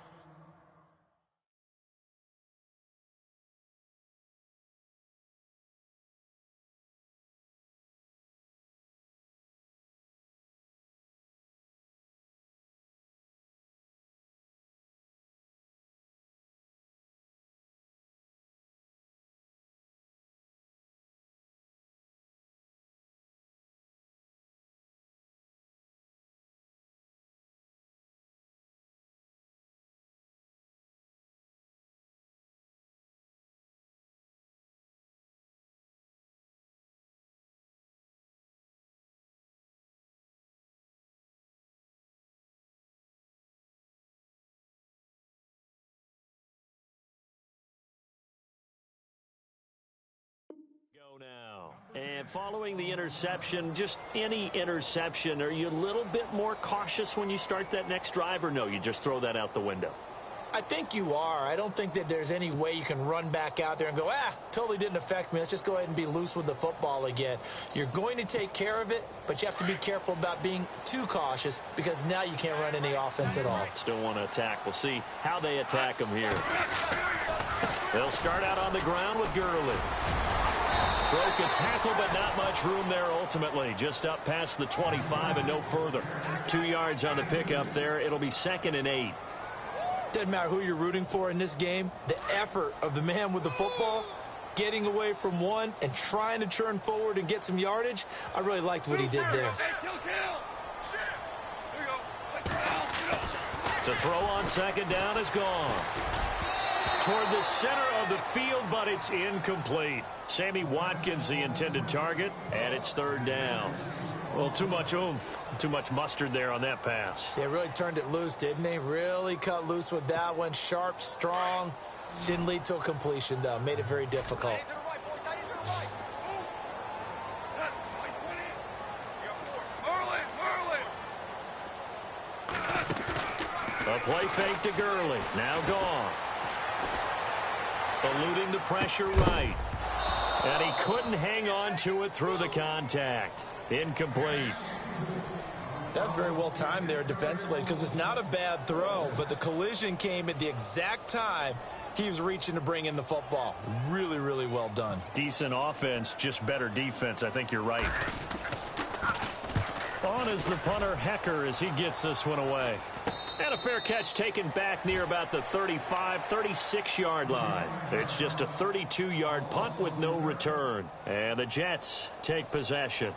Now, and following the interception, just any interception, are you a little bit more cautious when you start that next drive, or no, you just throw that out the window? I think you are. I don't think that there's any way you can run back out there and go, totally didn't affect me. Let's just go ahead and be loose with the football again. You're going to take care of it, but you have to be careful about being too cautious because now you can't run any offense at all. Still want to attack. We'll see how they attack them here. They'll start out on the ground with Gurley. Broke a tackle, but not much room there ultimately. Just up past the 25 and no further. 2 yards on the pickup there. It'll be 2nd and 8. Doesn't matter who you're rooting for in this game. The effort of the man with the football, getting away from one and trying to turn forward and get some yardage, I really liked what he did there. To throw on 2nd down is gone. Toward the center of the field, but it's incomplete. Sammy Watkins, the intended target, and it's 3rd down. Well, too much oomph, too much mustard there on that pass. Yeah, really turned it loose, didn't he? Really cut loose with that one. Sharp, strong. Didn't lead to a completion, though. Made it very difficult. A play fake to Gurley. Now gone. Eluding the pressure right. And he couldn't hang on to it through the contact. Incomplete. That's very well timed there defensively because it's not a bad throw, but the collision came at the exact time he was reaching to bring in the football. Really, really well done. Decent offense, just better defense. I think you're right. On is the punter, Hecker, as he gets this one away. And a fair catch taken back near about the 35, 36-yard line. It's just a 32-yard punt with no return. And the Jets take possession.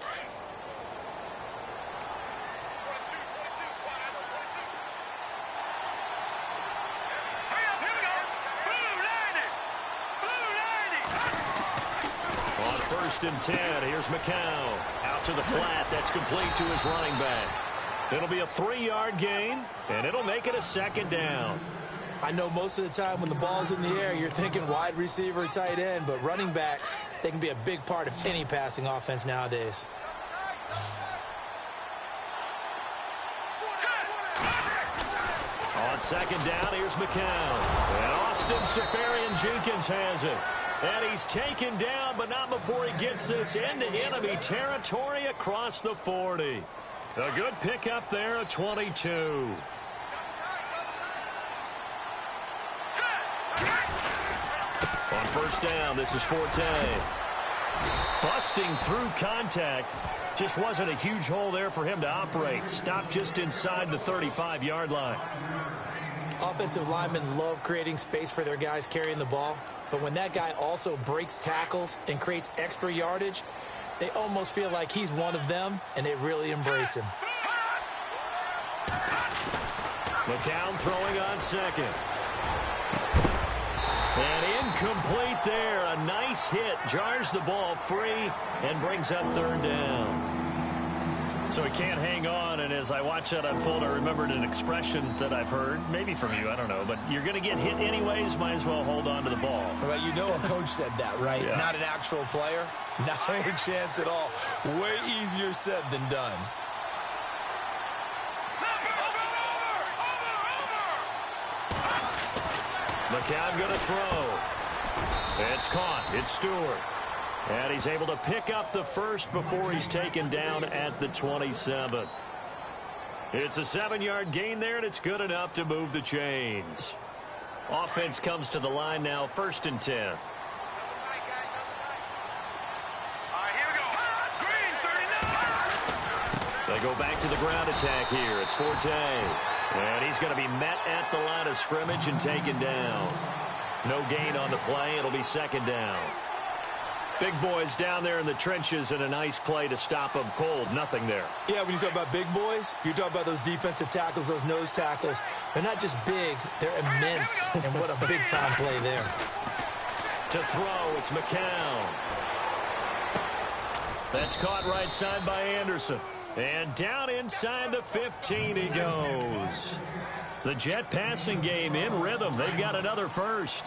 On 1st and 10, here's McCown. Out to the flat. That's complete to his running back. It'll be a 3-yard gain, and it'll make it a 2nd down. I know most of the time when the ball's in the air, you're thinking wide receiver, tight end, but running backs, they can be a big part of any passing offense nowadays. On 2nd down, here's McCown. And Austin Seferian-Jenkins has it. And he's taken down, but not before he gets this into enemy territory across the 40. A good pickup there at 22. On 1st down, this is Forte. Busting through contact. Just wasn't a huge hole there for him to operate. Stopped just inside the 35-yard line. Offensive linemen love creating space for their guys carrying the ball, but when that guy also breaks tackles and creates extra yardage, they almost feel like he's one of them, and they really embrace him. McCown throwing on 2nd. And incomplete there. A nice hit. Jars the ball free and brings up 3rd down. So he can't hang on, and as I watch that unfold, I remembered an expression that I've heard, maybe from you, I don't know, but you're going to get hit anyways, might as well hold on to the ball. Well, you know a coach said that, right? Yeah. Not an actual player. Not a chance at all. Way easier said than done. McCown going to throw. It's caught. It's Stewart. And he's able to pick up the first before he's taken down at the 27. It's a 7-yard gain there, and it's good enough to move the chains. Offense comes to the line now, 1st and 10. They go back to the ground attack here. It's Forte. And he's going to be met at the line of scrimmage and taken down. No gain on the play. It'll be 2nd down. Big boys down there in the trenches, and a nice play to stop them cold. Nothing there. Yeah, when you talk about big boys, you're talking about those defensive tackles, those nose tackles. They're not just big, they're immense. And what a big-time play there. To throw, it's McCown. That's caught right side by Anderson. And down inside the 15 he goes. The Jet passing game in rhythm. They've got another first.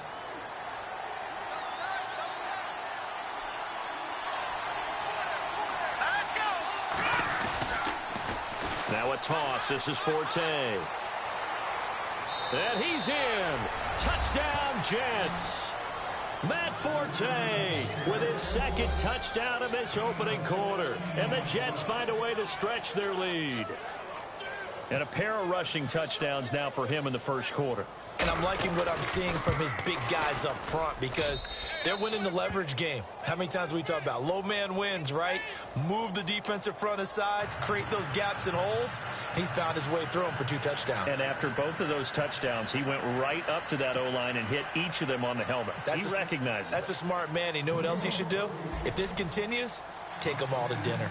Now a toss. This is Forte. And he's in. Touchdown, Jets. Matt Forte with his second touchdown of this opening quarter. And the Jets find a way to stretch their lead. And a pair of rushing touchdowns now for him in the first quarter. And I'm liking what I'm seeing from his big guys up front because they're winning the leverage game. How many times we talk about low man wins, right? Move the defensive front aside, create those gaps and holes. He's found his way through them for 2 touchdowns. And after both of those touchdowns, he went right up to that O-line and hit each of them on the helmet. He recognizes That's a smart man. You know what else he should do? If this continues, take them all to dinner.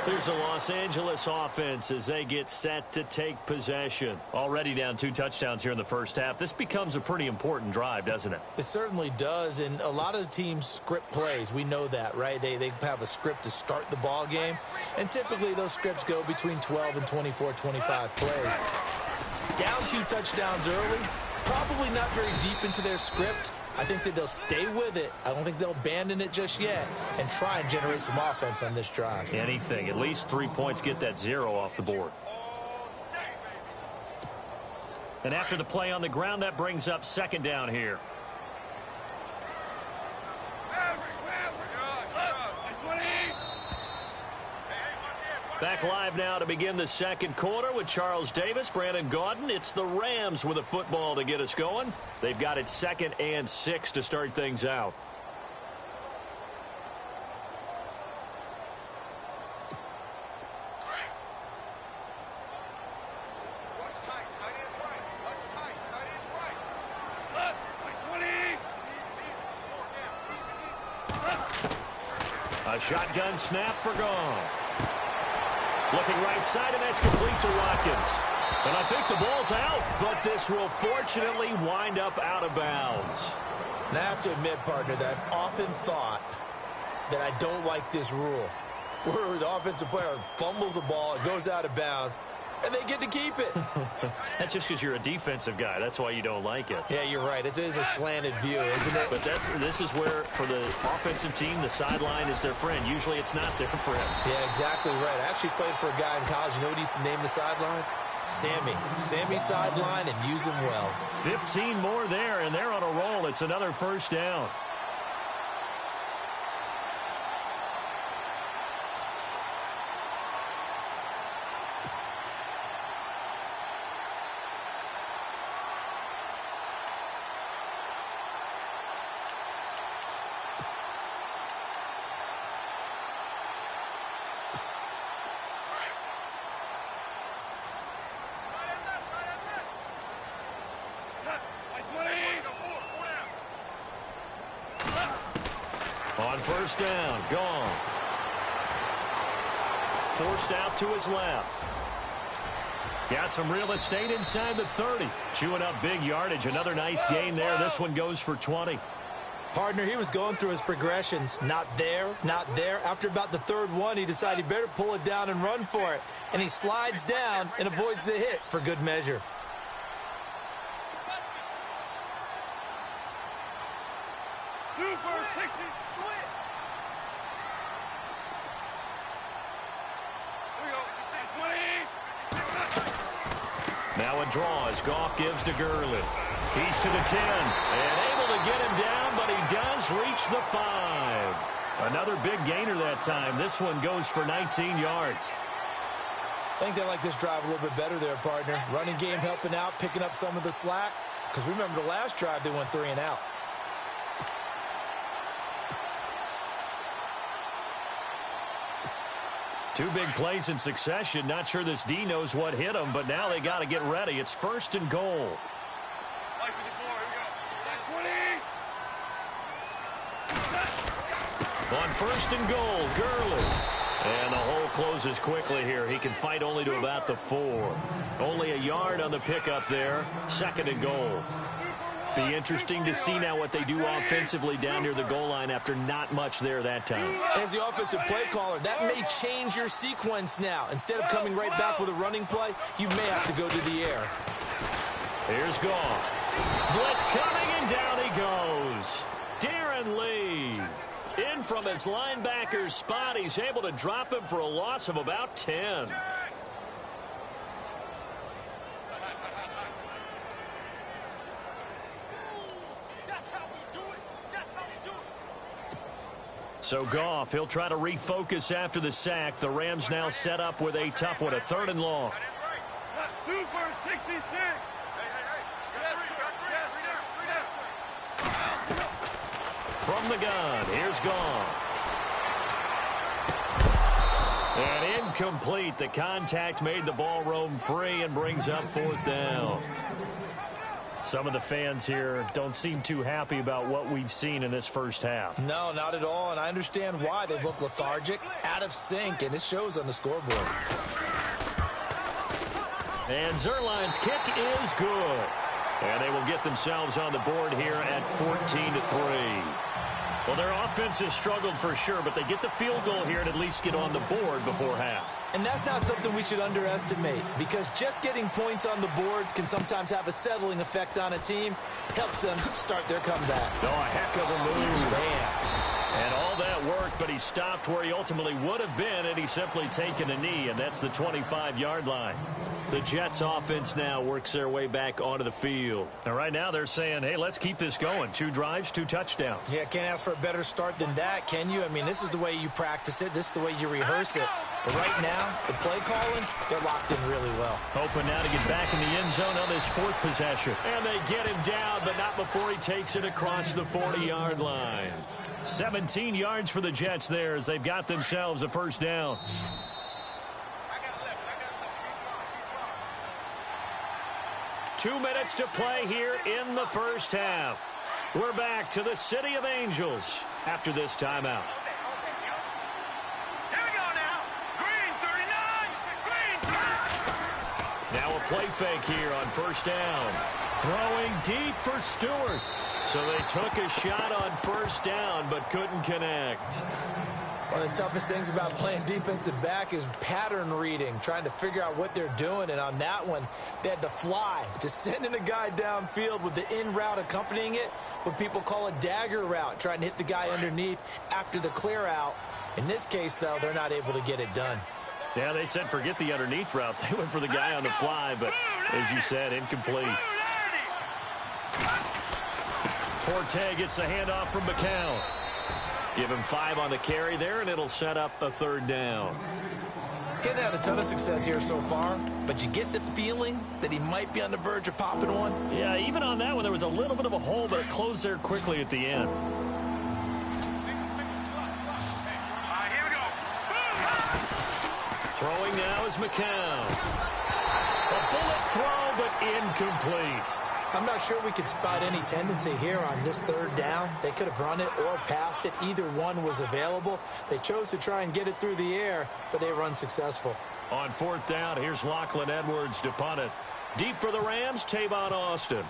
Here's a Los Angeles offense as they get set to take possession. Already down 2 touchdowns here in the first half. This becomes a pretty important drive, doesn't it? It certainly does, and a lot of the teams script plays. We know that, right? They have a script to start the ball game, and typically those scripts go between 12 and 24, 25 plays. Down 2 touchdowns early, probably not very deep into their script. I think that they'll stay with it. I don't think they'll abandon it just yet and try and generate some offense on this drive. Anything. At least 3 points, get that 0 off the board. And after the play on the ground, that brings up second down here. Back live now to begin the second quarter with Charles Davis, Brandon Gaudin. It's the Rams with a football to get us going. They've got it 2nd and 6 to start things out. A shotgun snap for Goff. Looking right side, and that's complete to Watkins. And I think the ball's out, but this will fortunately wind up out of bounds. Now, I have to admit, partner, that I've often thought that I don't like this rule, where the offensive player fumbles the ball, it goes out of bounds, and they get to keep it. That's just because you're a defensive guy. That's why you don't like it. Yeah, you're right. It is a slanted view, isn't it? But this is where, for the offensive team, the sideline is their friend. Usually it's not there for him. Yeah, exactly right. I actually played for a guy in college. You know what he used to name the sideline? Sammy. Sammy sideline, and use him well. 15 more there, and they're on a roll. It's another first down. On first down, gone. Forced out to his left. Got some real estate inside the 30. Chewing up big yardage. Another nice gain there. This one goes for 20. Partner, he was going through his progressions. Not there, not there. After about the 3rd one, he decided he better pull it down and run for it. And he slides down and avoids the hit for good measure. Now a draw as Goff gives to Gurley. He's to the 10 and able to get him down, but he does reach the 5. Another big gainer that time. This one goes for 19 yards. I think they like this drive a little bit better there, partner. Running game helping out, picking up some of the slack. Because remember the last drive, they went 3 and out. Two big plays in succession. Not sure this D knows what hit him, but now they got to get ready. It's 1st and goal. On 1st and goal, Gurley. And the hole closes quickly here. He can fight only to about the 4. Only a yard on the pickup there. 2nd and goal. Be interesting to see now what they do offensively down near the goal line after not much there that time. As the offensive play caller, that may change your sequence now. Instead of coming right back with a running play, you may have to go to the air. Here's Goff. Blitz coming, and down he goes. Did in from his linebacker's spot. He's able to drop him for a loss of about 10. So Goff, he'll try to refocus after the sack. The Rams now set up with a tough one, a 3rd and long. 2 for 66. From the gun, here's Goff. And incomplete. The contact made the ball roam free and brings up 4th down. Some of the fans here don't seem too happy about what we've seen in this first half. No, not at all, and I understand why. They look lethargic, out of sync, and it shows on the scoreboard. And Zerline's kick is good. And they will get themselves on the board here at 14-3. Well, their offense has struggled for sure, but they get the field goal here and at least get on the board before half. And that's not something we should underestimate, because just getting points on the board can sometimes have a settling effect on a team. Helps them start their comeback. Oh, a heck of a move. Man. And all that worked, but he stopped where he ultimately would have been, and he's simply taken a knee, and that's the 25-yard line. The Jets offense now works their way back onto the field. And right now they're saying, hey, let's keep this going. 2 drives, 2 touchdowns. Yeah, can't ask for a better start than that, can you? I mean, this is the way you practice it. This is the way you rehearse it. But right now, the play calling, they're locked in really well. Hoping now to get back in the end zone on this 4th possession. And they get him down, but not before he takes it across the 40-yard line. 17 yards for the Jets there as they've got themselves a 1st down. 2 minutes to play here in the first half. We're back to the City of Angels after this timeout. Here we go now. Green 39. Green. Now a play fake here on 1st down. Throwing deep for Stewart. So they took a shot on 1st down but couldn't connect. One of the toughest things about playing defensive back is pattern reading, trying to figure out what they're doing. And on that one, they had to fly, just sending a guy downfield with the in route accompanying it, what people call a dagger route, trying to hit the guy underneath after the clear out. In this case, though, they're not able to get it done. Yeah, they said forget the underneath route. They went for the guy on the fly, but as you said, incomplete. Forte gets the handoff from McCown. Give him 5 on the carry there, and it'll set up a 3rd down. Getting had a ton of success here so far, but you get the feeling that he might be on the verge of popping one. Yeah, even on that one, there was a little bit of a hole, but it closed there quickly at the end. Here we go. Throwing now is McCown. A bullet throw, but incomplete. I'm not sure we could spot any tendency here on this 3rd down. They could have run it or passed it. Either one was available. They chose to try and get it through the air, but they were unsuccessful. On 4th down, here's Lachlan Edwards to punt it. Deep for the Rams, Tavon Austin.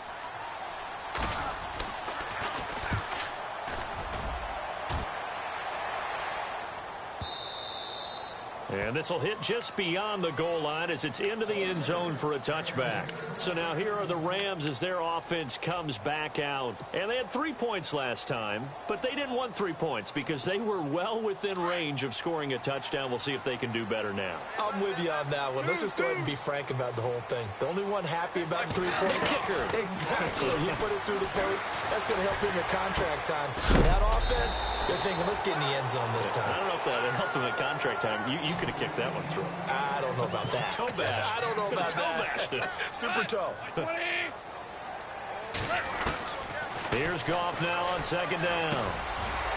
And this will hit just beyond the goal line as it's into the end zone for a touchback. So now here are the Rams as their offense comes back out. And they had 3 points last time, but they didn't want 3 points because they were well within range of scoring a touchdown. We'll see if they can do better now. I'm with you on that one. Let's just go ahead and be frank about the whole thing. The only one happy about the 3-point kicker. Exactly. He put it through the post. That's going to help him at contract time. That offense, they're thinking, let's get in the end zone this time. I don't know if that helped him at contract time. You could have kicked that one through. I don't know about that. Toe bash. I don't know about Toe that. Super toe. Here's Goff now on 2nd down.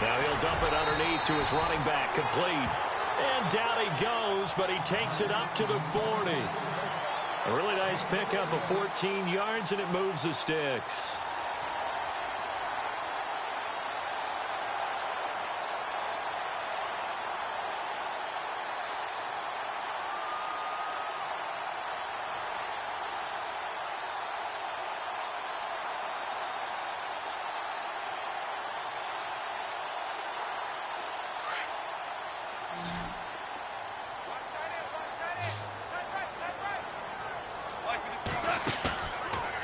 Now he'll dump it underneath to his running back, complete. And down he goes, but he takes it up to the 40. A really nice pickup of 14 yards, and it moves the sticks.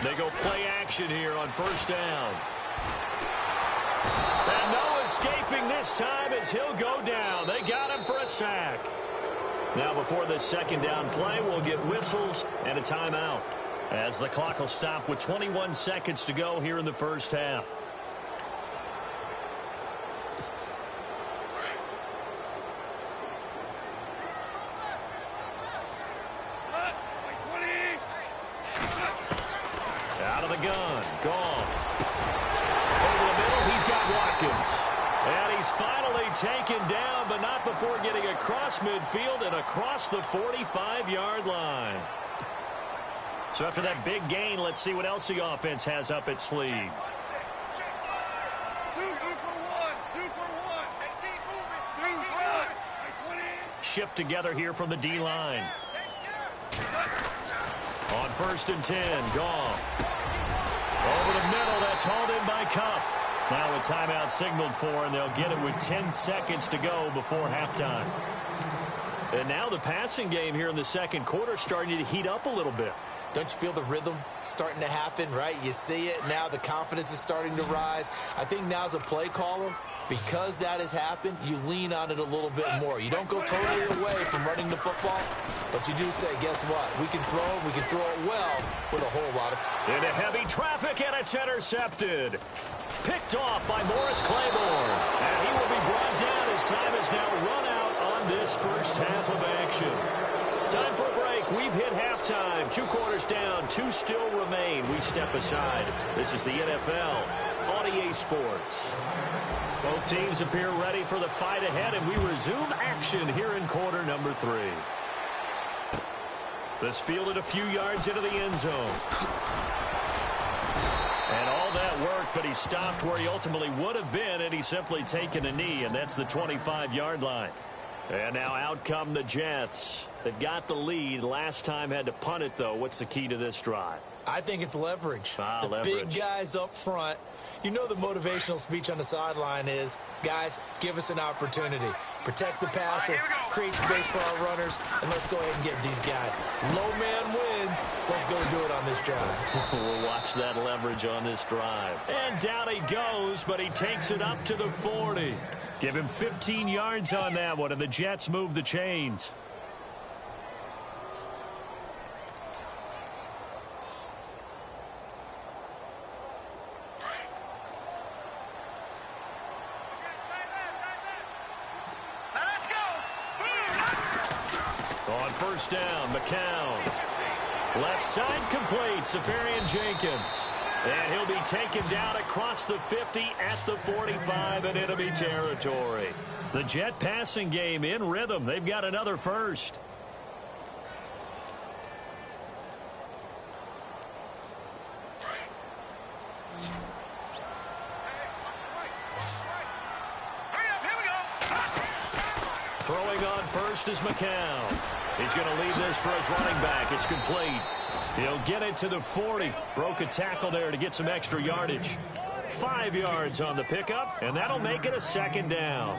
They go play action here on 1st down. And no escaping this time as he'll go down. They got him for a sack. Now before this second down play, we'll get whistles and a timeout, as the clock will stop with 21 seconds to go here in the first half. Out of the gun. Gone. Over the middle, he's got Watkins. And he's finally taken down, but not before getting across midfield and across the 45-yard line. So after that big gain, let's see what else the offense has up its sleeve. Shift together here from the D-line. On 1st and 10, Goff. Over the middle, that's hauled in by Cup. Now a timeout signaled for, and they'll get it with 10 seconds to go before halftime. And now the passing game here in the second quarter starting to heat up a little bit. Don't you feel the rhythm starting to happen, right? You see it. Now the confidence is starting to rise. I think now as a play caller, because that has happened, you lean on it a little bit more. You don't go totally away from running the football, but you do say, guess what? We can throw it well with a whole lot of... Into heavy traffic, and it's intercepted. Picked off by Morris Claiborne. And he will be brought down as time is now run out on this first half of action. Time for a break. We've hit halftime. 2 quarters down. 2 still remain. We step aside. This is the NFL on EA Sports. Both teams appear ready for the fight ahead, and we resume action here in quarter number 3. This fielded a few yards into the end zone. And all that work, but he stopped where he ultimately would have been, and he's simply taken a knee, and that's the 25-yard line. And now out come the Jets. They've got the lead. Last time had to punt it, though. What's the key to this drive? I think it's leverage. Leverage. Big guys up front. You know the motivational speech on the sideline is, guys, give us an opportunity. Protect the passer, create space for our runners, and let's go ahead and get these guys. Low man wins. Let's go do it on this drive. We'll watch that leverage on this drive. And down he goes, but he takes it up to the 40. Give him 15 yards on that one, and the Jets move the chains. On first down, McCown. Left side complete, Safarian Jenkins. And he'll be taken down across the 50 at the 45 and enemy territory. The Jet passing game in rhythm. They've got another first. Throwing on first is McCown. He's going to leave this for his running back. It's complete. He'll get it to the 40. Broke a tackle there to get some extra yardage. 5 yards on the pickup, and that'll make it a second down.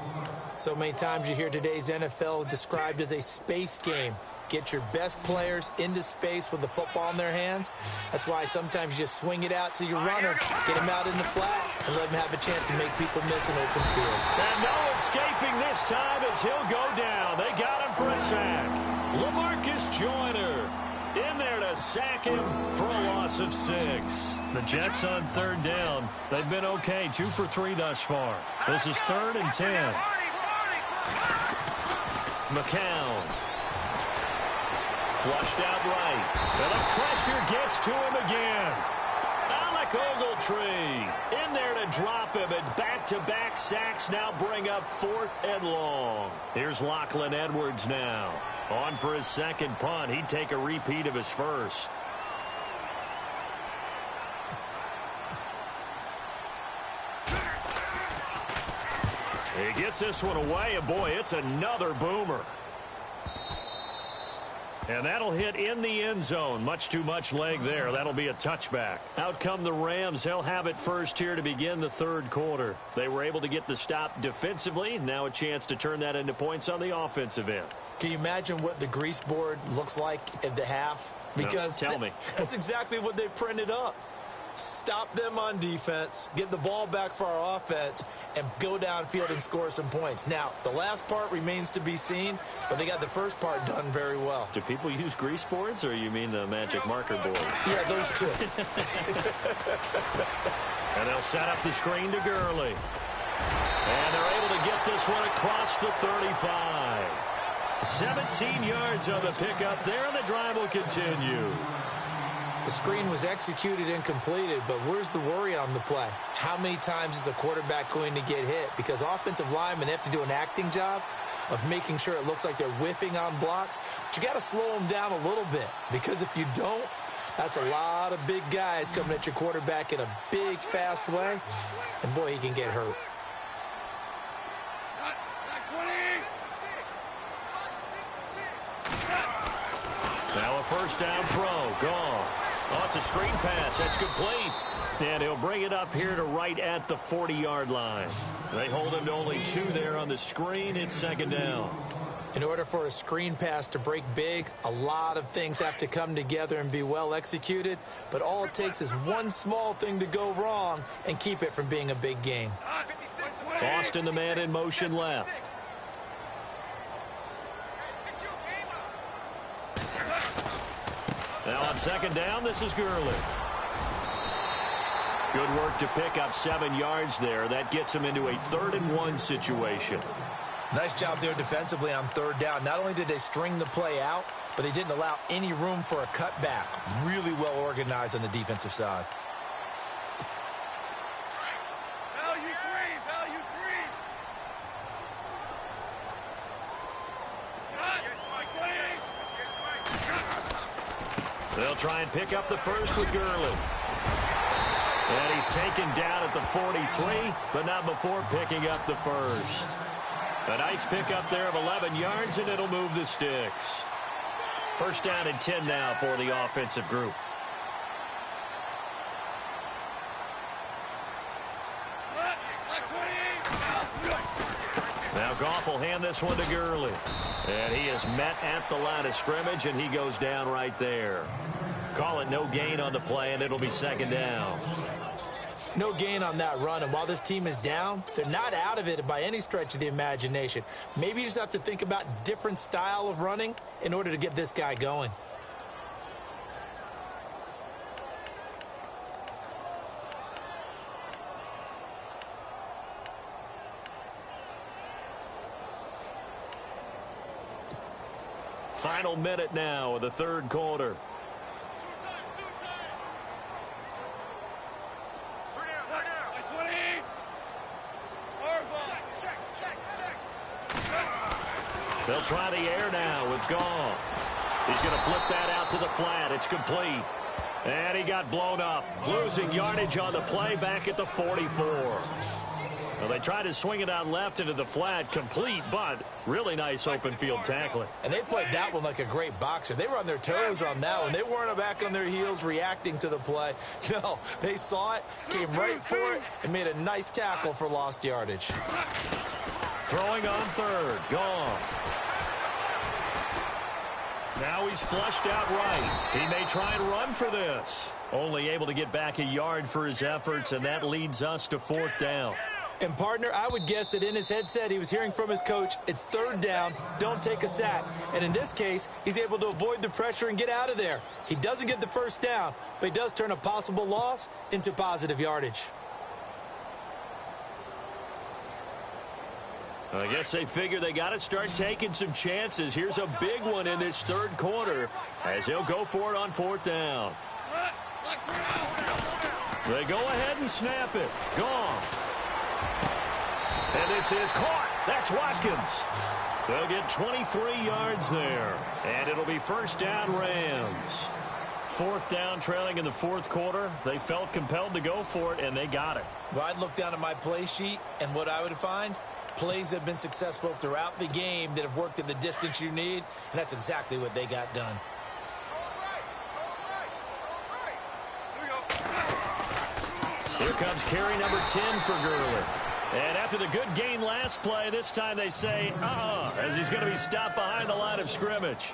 So many times you hear today's NFL described as a space game. Get your best players into space with the football in their hands. That's why sometimes you just swing it out to your runner, get him out in the flat, and let him have a chance to make people miss an open field. And no escaping this time as he'll go down. They got him for a sack. LaMarcus Joyner in there to sack him for a loss of 6. The Jets on third down. They've been okay, 2 for 3 thus far. This is 3rd and 10. McCown. Flushed out right. And the pressure gets to him again. Alec Ogletree in there to drop him. And back-to-back sacks now bring up 4th and long. Here's Lachlan Edwards now. On for his second punt. He'd take a repeat of his first. He gets this one away, and boy, it's another boomer. And that'll hit in the end zone. Much too much leg there. That'll be a touchback. Out come the Rams. They'll have it first here to begin the third quarter. They were able to get the stop defensively. Now a chance to turn that into points on the offensive end. Can you imagine what the grease board looks like at the half? Because no, tell me. That's exactly what they printed up. Stop them on defense, get the ball back for our offense, and go downfield and score some points. Now, the last part remains to be seen, but they got the first part done very well. Do people use grease boards, or you mean the magic marker board? Yeah, those two. And they'll set up the screen to Gurley. And they're able to get this one across the 35. 17 yards on the pickup there, and the drive will continue. The screen was executed and completed, but where's the worry on the play? How many times is a quarterback going to get hit? Because offensive linemen have to do an acting job of making sure it looks like they're whiffing on blocks. But you got to slow them down a little bit, because if you don't, that's a lot of big guys coming at your quarterback in a big, fast way. And, boy, he can get hurt. Now a first down throw. Gone. Oh, it's a screen pass. That's complete. And he'll bring it up here to right at the 40-yard line. They hold him to only 2 there on the screen. It's second down. In order for a screen pass to break big, a lot of things have to come together and be well executed. But all it takes is one small thing to go wrong and keep it from being a big game. Boston, the man in motion left. Now on second down, this is Gurley. Good work to pick up 7 yards there. That gets him into a 3rd-and-1 situation. Nice job there defensively on third down. Not only did they string the play out, but they didn't allow any room for a cutback. Really well organized on the defensive side. They'll try and pick up the first with Gurley. And he's taken down at the 43, but not before picking up the first. A nice pickup there of 11 yards, and it'll move the sticks. First down and 10 now for the offensive group. Now Goff will hand this one to Gurley. And he is met at the line of scrimmage, and he goes down right there. Call it no gain on the play, and it'll be second down. No gain on that run, and while this team is down, they're not out of it by any stretch of the imagination. Maybe you just have to think about different style of running in order to get this guy going. Final minute now of the third quarter. They'll try the air now with Goff. He's going to flip that out to the flat. It's complete. And he got blown up. Losing yardage on the play back at the 44. Well, they tried to swing it out left into the flat, complete, but really nice open field tackling. And they played that one like a great boxer. They were on their toes on that one. They weren't back on their heels reacting to the play. No, they saw it, came right for it, and made a nice tackle for lost yardage. Throwing on third. Goff. Now he's flushed out right. He may try and run for this. Only able to get back a yard for his efforts, and that leads us to fourth down. And, partner, I would guess that in his headset he was hearing from his coach, it's third down, don't take a sack. And in this case, he's able to avoid the pressure and get out of there. He doesn't get the first down, but he does turn a possible loss into positive yardage. I guess they figure they got to start taking some chances. Here's a big one in this third quarter as he'll go for it on fourth down. They go ahead and snap it. Gone. And this is caught. That's Watkins. They'll get 23 yards there. And it'll be first down Rams. Fourth down, trailing in the fourth quarter. They felt compelled to go for it, and they got it. Well, I'd look down at my play sheet, and what I would find, plays have been successful throughout the game that have worked at the distance you need, and that's exactly what they got done. Here comes carry number 10 for Gurley. And after the good gain last play, this time they say, as he's going to be stopped behind the line of scrimmage.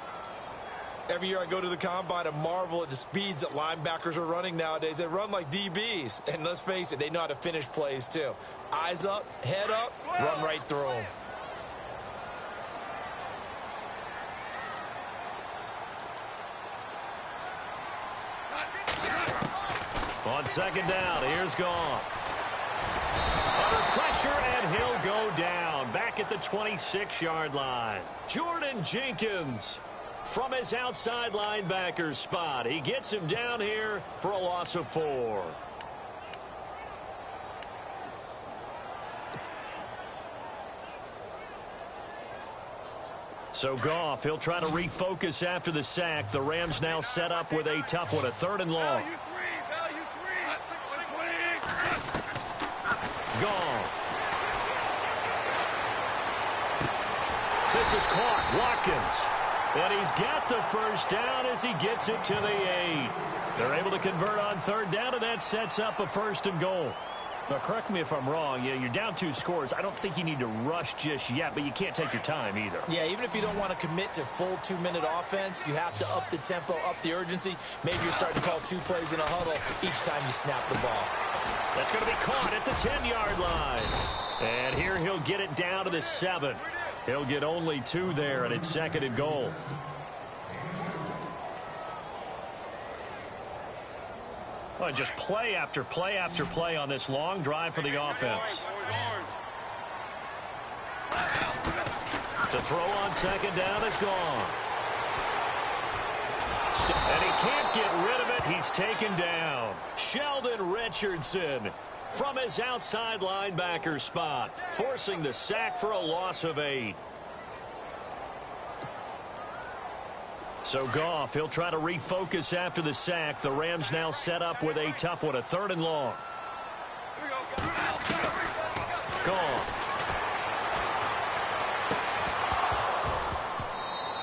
Every year I go to the combine and marvel at the speeds that linebackers are running nowadays. They run like DBs. And let's face it, they know how to finish plays too. Eyes up, head up, run right through them. On second down, here's Goff. Under pressure, and he'll go down. Back at the 26-yard line. Jordan Jenkins from his outside linebacker spot. He gets him down here for a loss of 4. So Goff, he'll try to refocus after the sack. The Rams now set up with a tough one, a 3rd and long. Goff. This is caught. Watkins. And he's got the first down as he gets it to the 8. They're able to convert on 3rd down, and that sets up a 1st and goal. Now, correct me if I'm wrong. You're down 2 scores. I don't think you need to rush just yet, but you can't take your time either. Yeah, even if you don't want to commit to full 2-minute offense, you have to up the tempo, up the urgency. Maybe you're starting to call 2 plays in a huddle each time you snap the ball. That's going to be caught at the 10-yard line. And here he'll get it down to the 7. He'll get only 2 there, and it's 2nd and goal. Well, just play after play after play on this long drive for the offense. To throw on 2nd down is Goff. And he can't get rid of it. He's taken down. Sheldon Richardson from his outside linebacker spot, forcing the sack for a loss of 8. So Goff, he'll try to refocus after the sack. The Rams now set up with a tough one, a 3rd and long. Goff.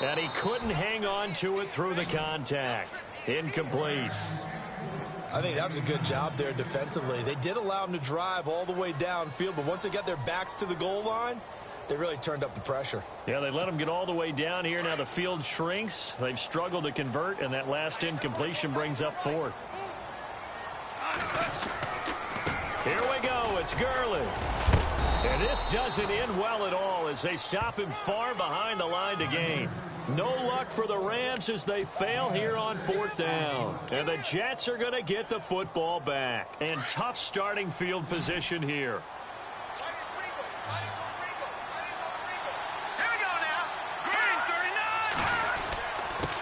And he couldn't hang on to it through the contact. Incomplete. I think that was a good job there defensively. They did allow him to drive all the way downfield, but once they got their backs to the goal line, they really turned up the pressure. Yeah, they let him get all the way down here. Now the field shrinks. They've struggled to convert, and that last incompletion brings up 4th. Here we go. It's Gurley. And this doesn't end well at all as they stop him far behind the line to gain. No luck for the Rams as they fail here on 4th down. And the Jets are going to get the football back. And tough starting field position here.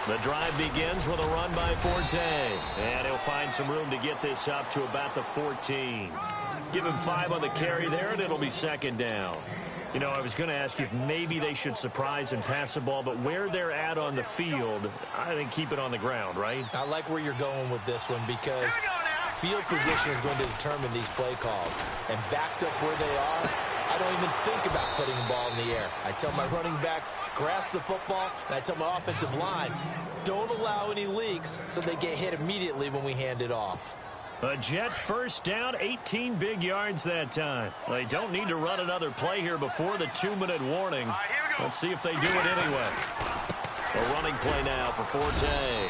The drive begins with a run by Forte. And he'll find some room to get this up to about the 14. Give him 5 on the carry there, and it'll be 2nd down. You know, I was going to ask you if maybe they should surprise and pass the ball, but where they're at on the field, I think keep it on the ground, right? I like where you're going with this one because field position is going to determine these play calls. And backed up where they are, I don't even think about putting the ball in the air. I tell my running backs, grasp the football, and I tell my offensive line, don't allow any leaks so they get hit immediately when we hand it off. A Jet first down, 18 big yards that time. They don't need to run another play here before the 2-minute warning. Let's see if they do it anyway. A running play now for Forte.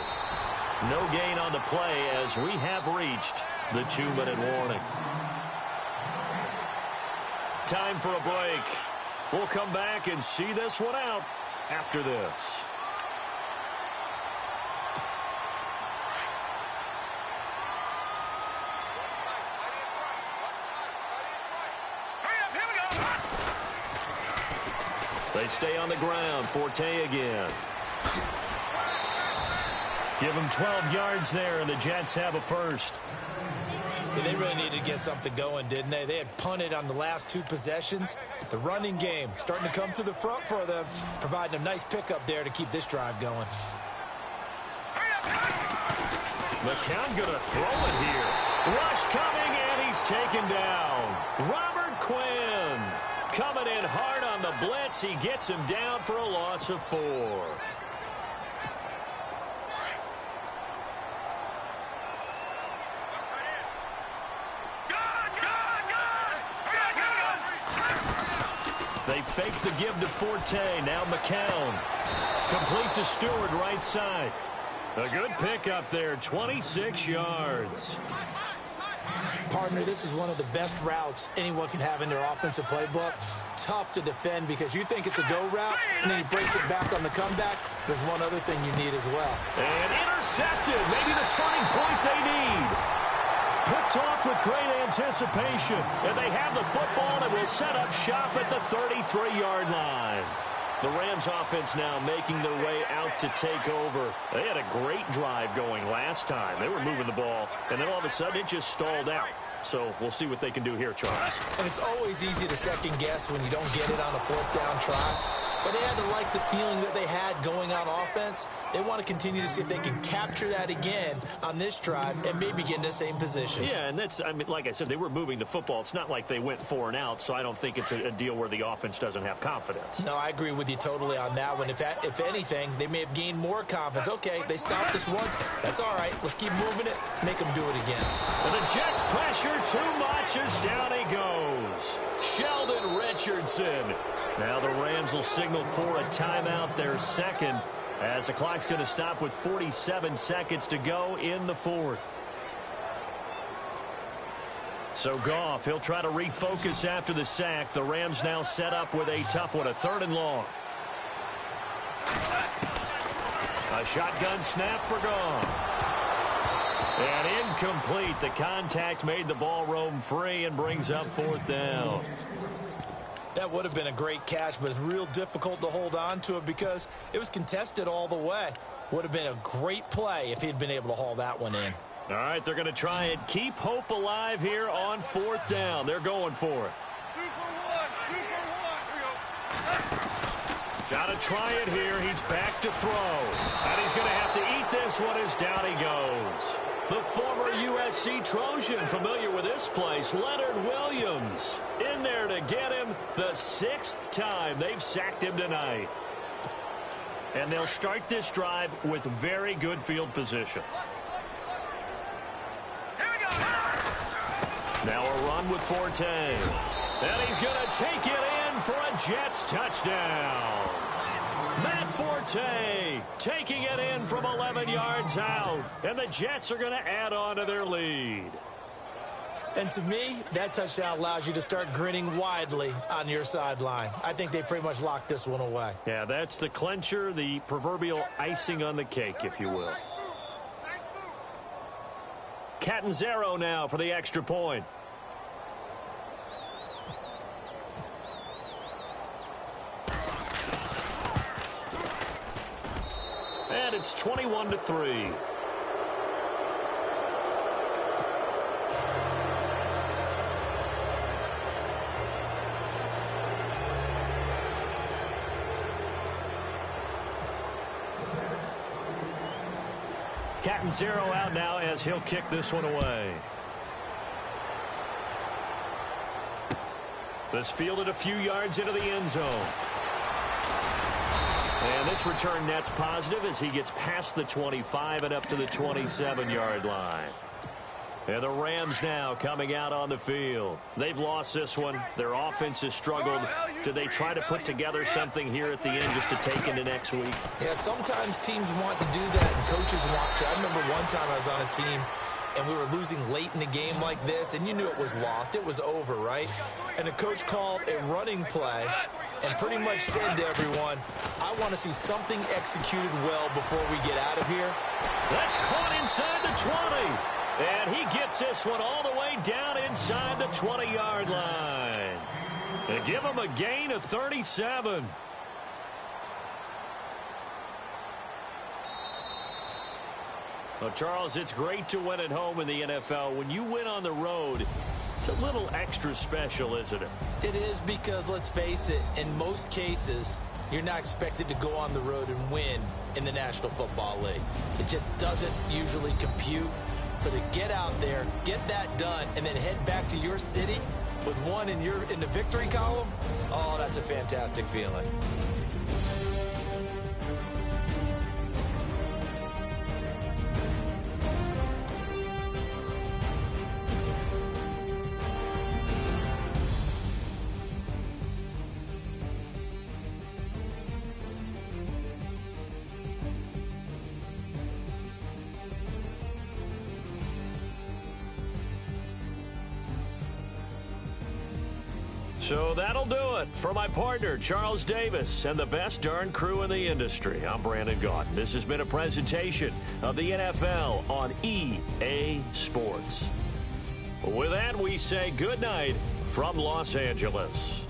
No gain on the play as we have reached the 2-minute warning. Time for a break. We'll come back and see this one out after this. They stay on the ground. Forte again. Give them 12 yards there, and the Jets have a first. Yeah, they really needed to get something going, didn't they? They had punted on the last 2 possessions. The running game starting to come to the front for them, providing a nice pickup there to keep this drive going. McCown going to throw it here. Rush coming, and he's taken down. Robert Quinn coming in hard on the blitz. He gets him down for a loss of 4. They fake the give to Forte. Now McCown. Complete to Stewart, right side. A good pickup there, 26 yards. Partner, this is one of the best routes anyone can have in their offensive playbook. Tough to defend because you think it's a go route, and then he breaks it back on the comeback. There's one other thing you need as well. And intercepted. Maybe the turning point they need. Picked off with great anticipation. And they have the football and will set up shop at the 33-yard line. The Rams offense now making their way out to take over. They had a great drive going last time. They were moving the ball, and then all of a sudden it just stalled out. So we'll see what they can do here, Charles. And it's always easy to second guess when you don't get it on a fourth down try. But they had to like the feeling that they had going on offense. They want to continue to see if they can capture that again on this drive and maybe get in the same position. Yeah, and that's, I mean, like I said, they were moving the football. It's not like they went 4 and out, so I don't think it's a deal where the offense doesn't have confidence. No, I agree with you totally on that one. If anything, they may have gained more confidence. Okay, they stopped us once. That's all right. Let's keep moving it. Make them do it again. And the Jets pressure too much as down he goes. Sheldon Richardson. Now the Rams will signal for a timeout, their second, as the clock's going to stop with 47 seconds to go in the fourth. So Goff, he'll try to refocus after the sack. The Rams now set up with a tough one, a 3rd and long. A shotgun snap for Goff. And incomplete. The contact made the ball roam free and brings up 4th down. That would have been a great catch, but it's real difficult to hold on to it because it was contested all the way. Would have been a great play if he'd been able to haul that one in. All right, they're going to try and keep hope alive here on 4th down. They're going for it. Got to try it here. He's back to throw. And he's going to have to eat this one as down he goes. The former USC Trojan, familiar with this place, Leonard Williams, in there to get him the 6th time they've sacked him tonight. And they'll start this drive with very good field position. Now a run with Forte. And he's going to take it in for a Jets touchdown. Matt Forte taking it in from 11 yards out. And the Jets are going to add on to their lead. And to me, that touchdown allows you to start grinning widely on your sideline. I think they pretty much locked this one away. Yeah, that's the clincher, the proverbial icing on the cake, if you will. Catanzaro now for the extra point. And it's 21-3. Catanzaro out now as he'll kick this one away. This fielded a few yards into the end zone. And this return net's positive as he gets past the 25 and up to the 27-yard line. And the Rams now coming out on the field. They've lost this one. Their offense has struggled. Do they try to put together something here at the end just to take into next week? Yeah, sometimes teams want to do that and coaches want to. I remember one time I was on a team and we were losing late in the game like this, and you knew it was lost. It was over, right? And the coach called a running play and pretty much said to everyone, I want to see something executed well before we get out of here. That's caught inside the 20. And he gets this one all the way down inside the 20-yard line. They give him a gain of 37. Well, Charles, it's great to win at home in the NFL. When you win on the road, it's a little extra special, isn't it? It is because, let's face it, in most cases, you're not expected to go on the road and win in the National Football League. It just doesn't usually compute. So to get out there, get that done, and then head back to your city with one in the victory column, oh, that's a fantastic feeling. So that'll do it. For my partner, Charles Davis, and the best darn crew in the industry, I'm Brandon Gaudin. This has been a presentation of the NFL on EA Sports. With that, we say good night from Los Angeles.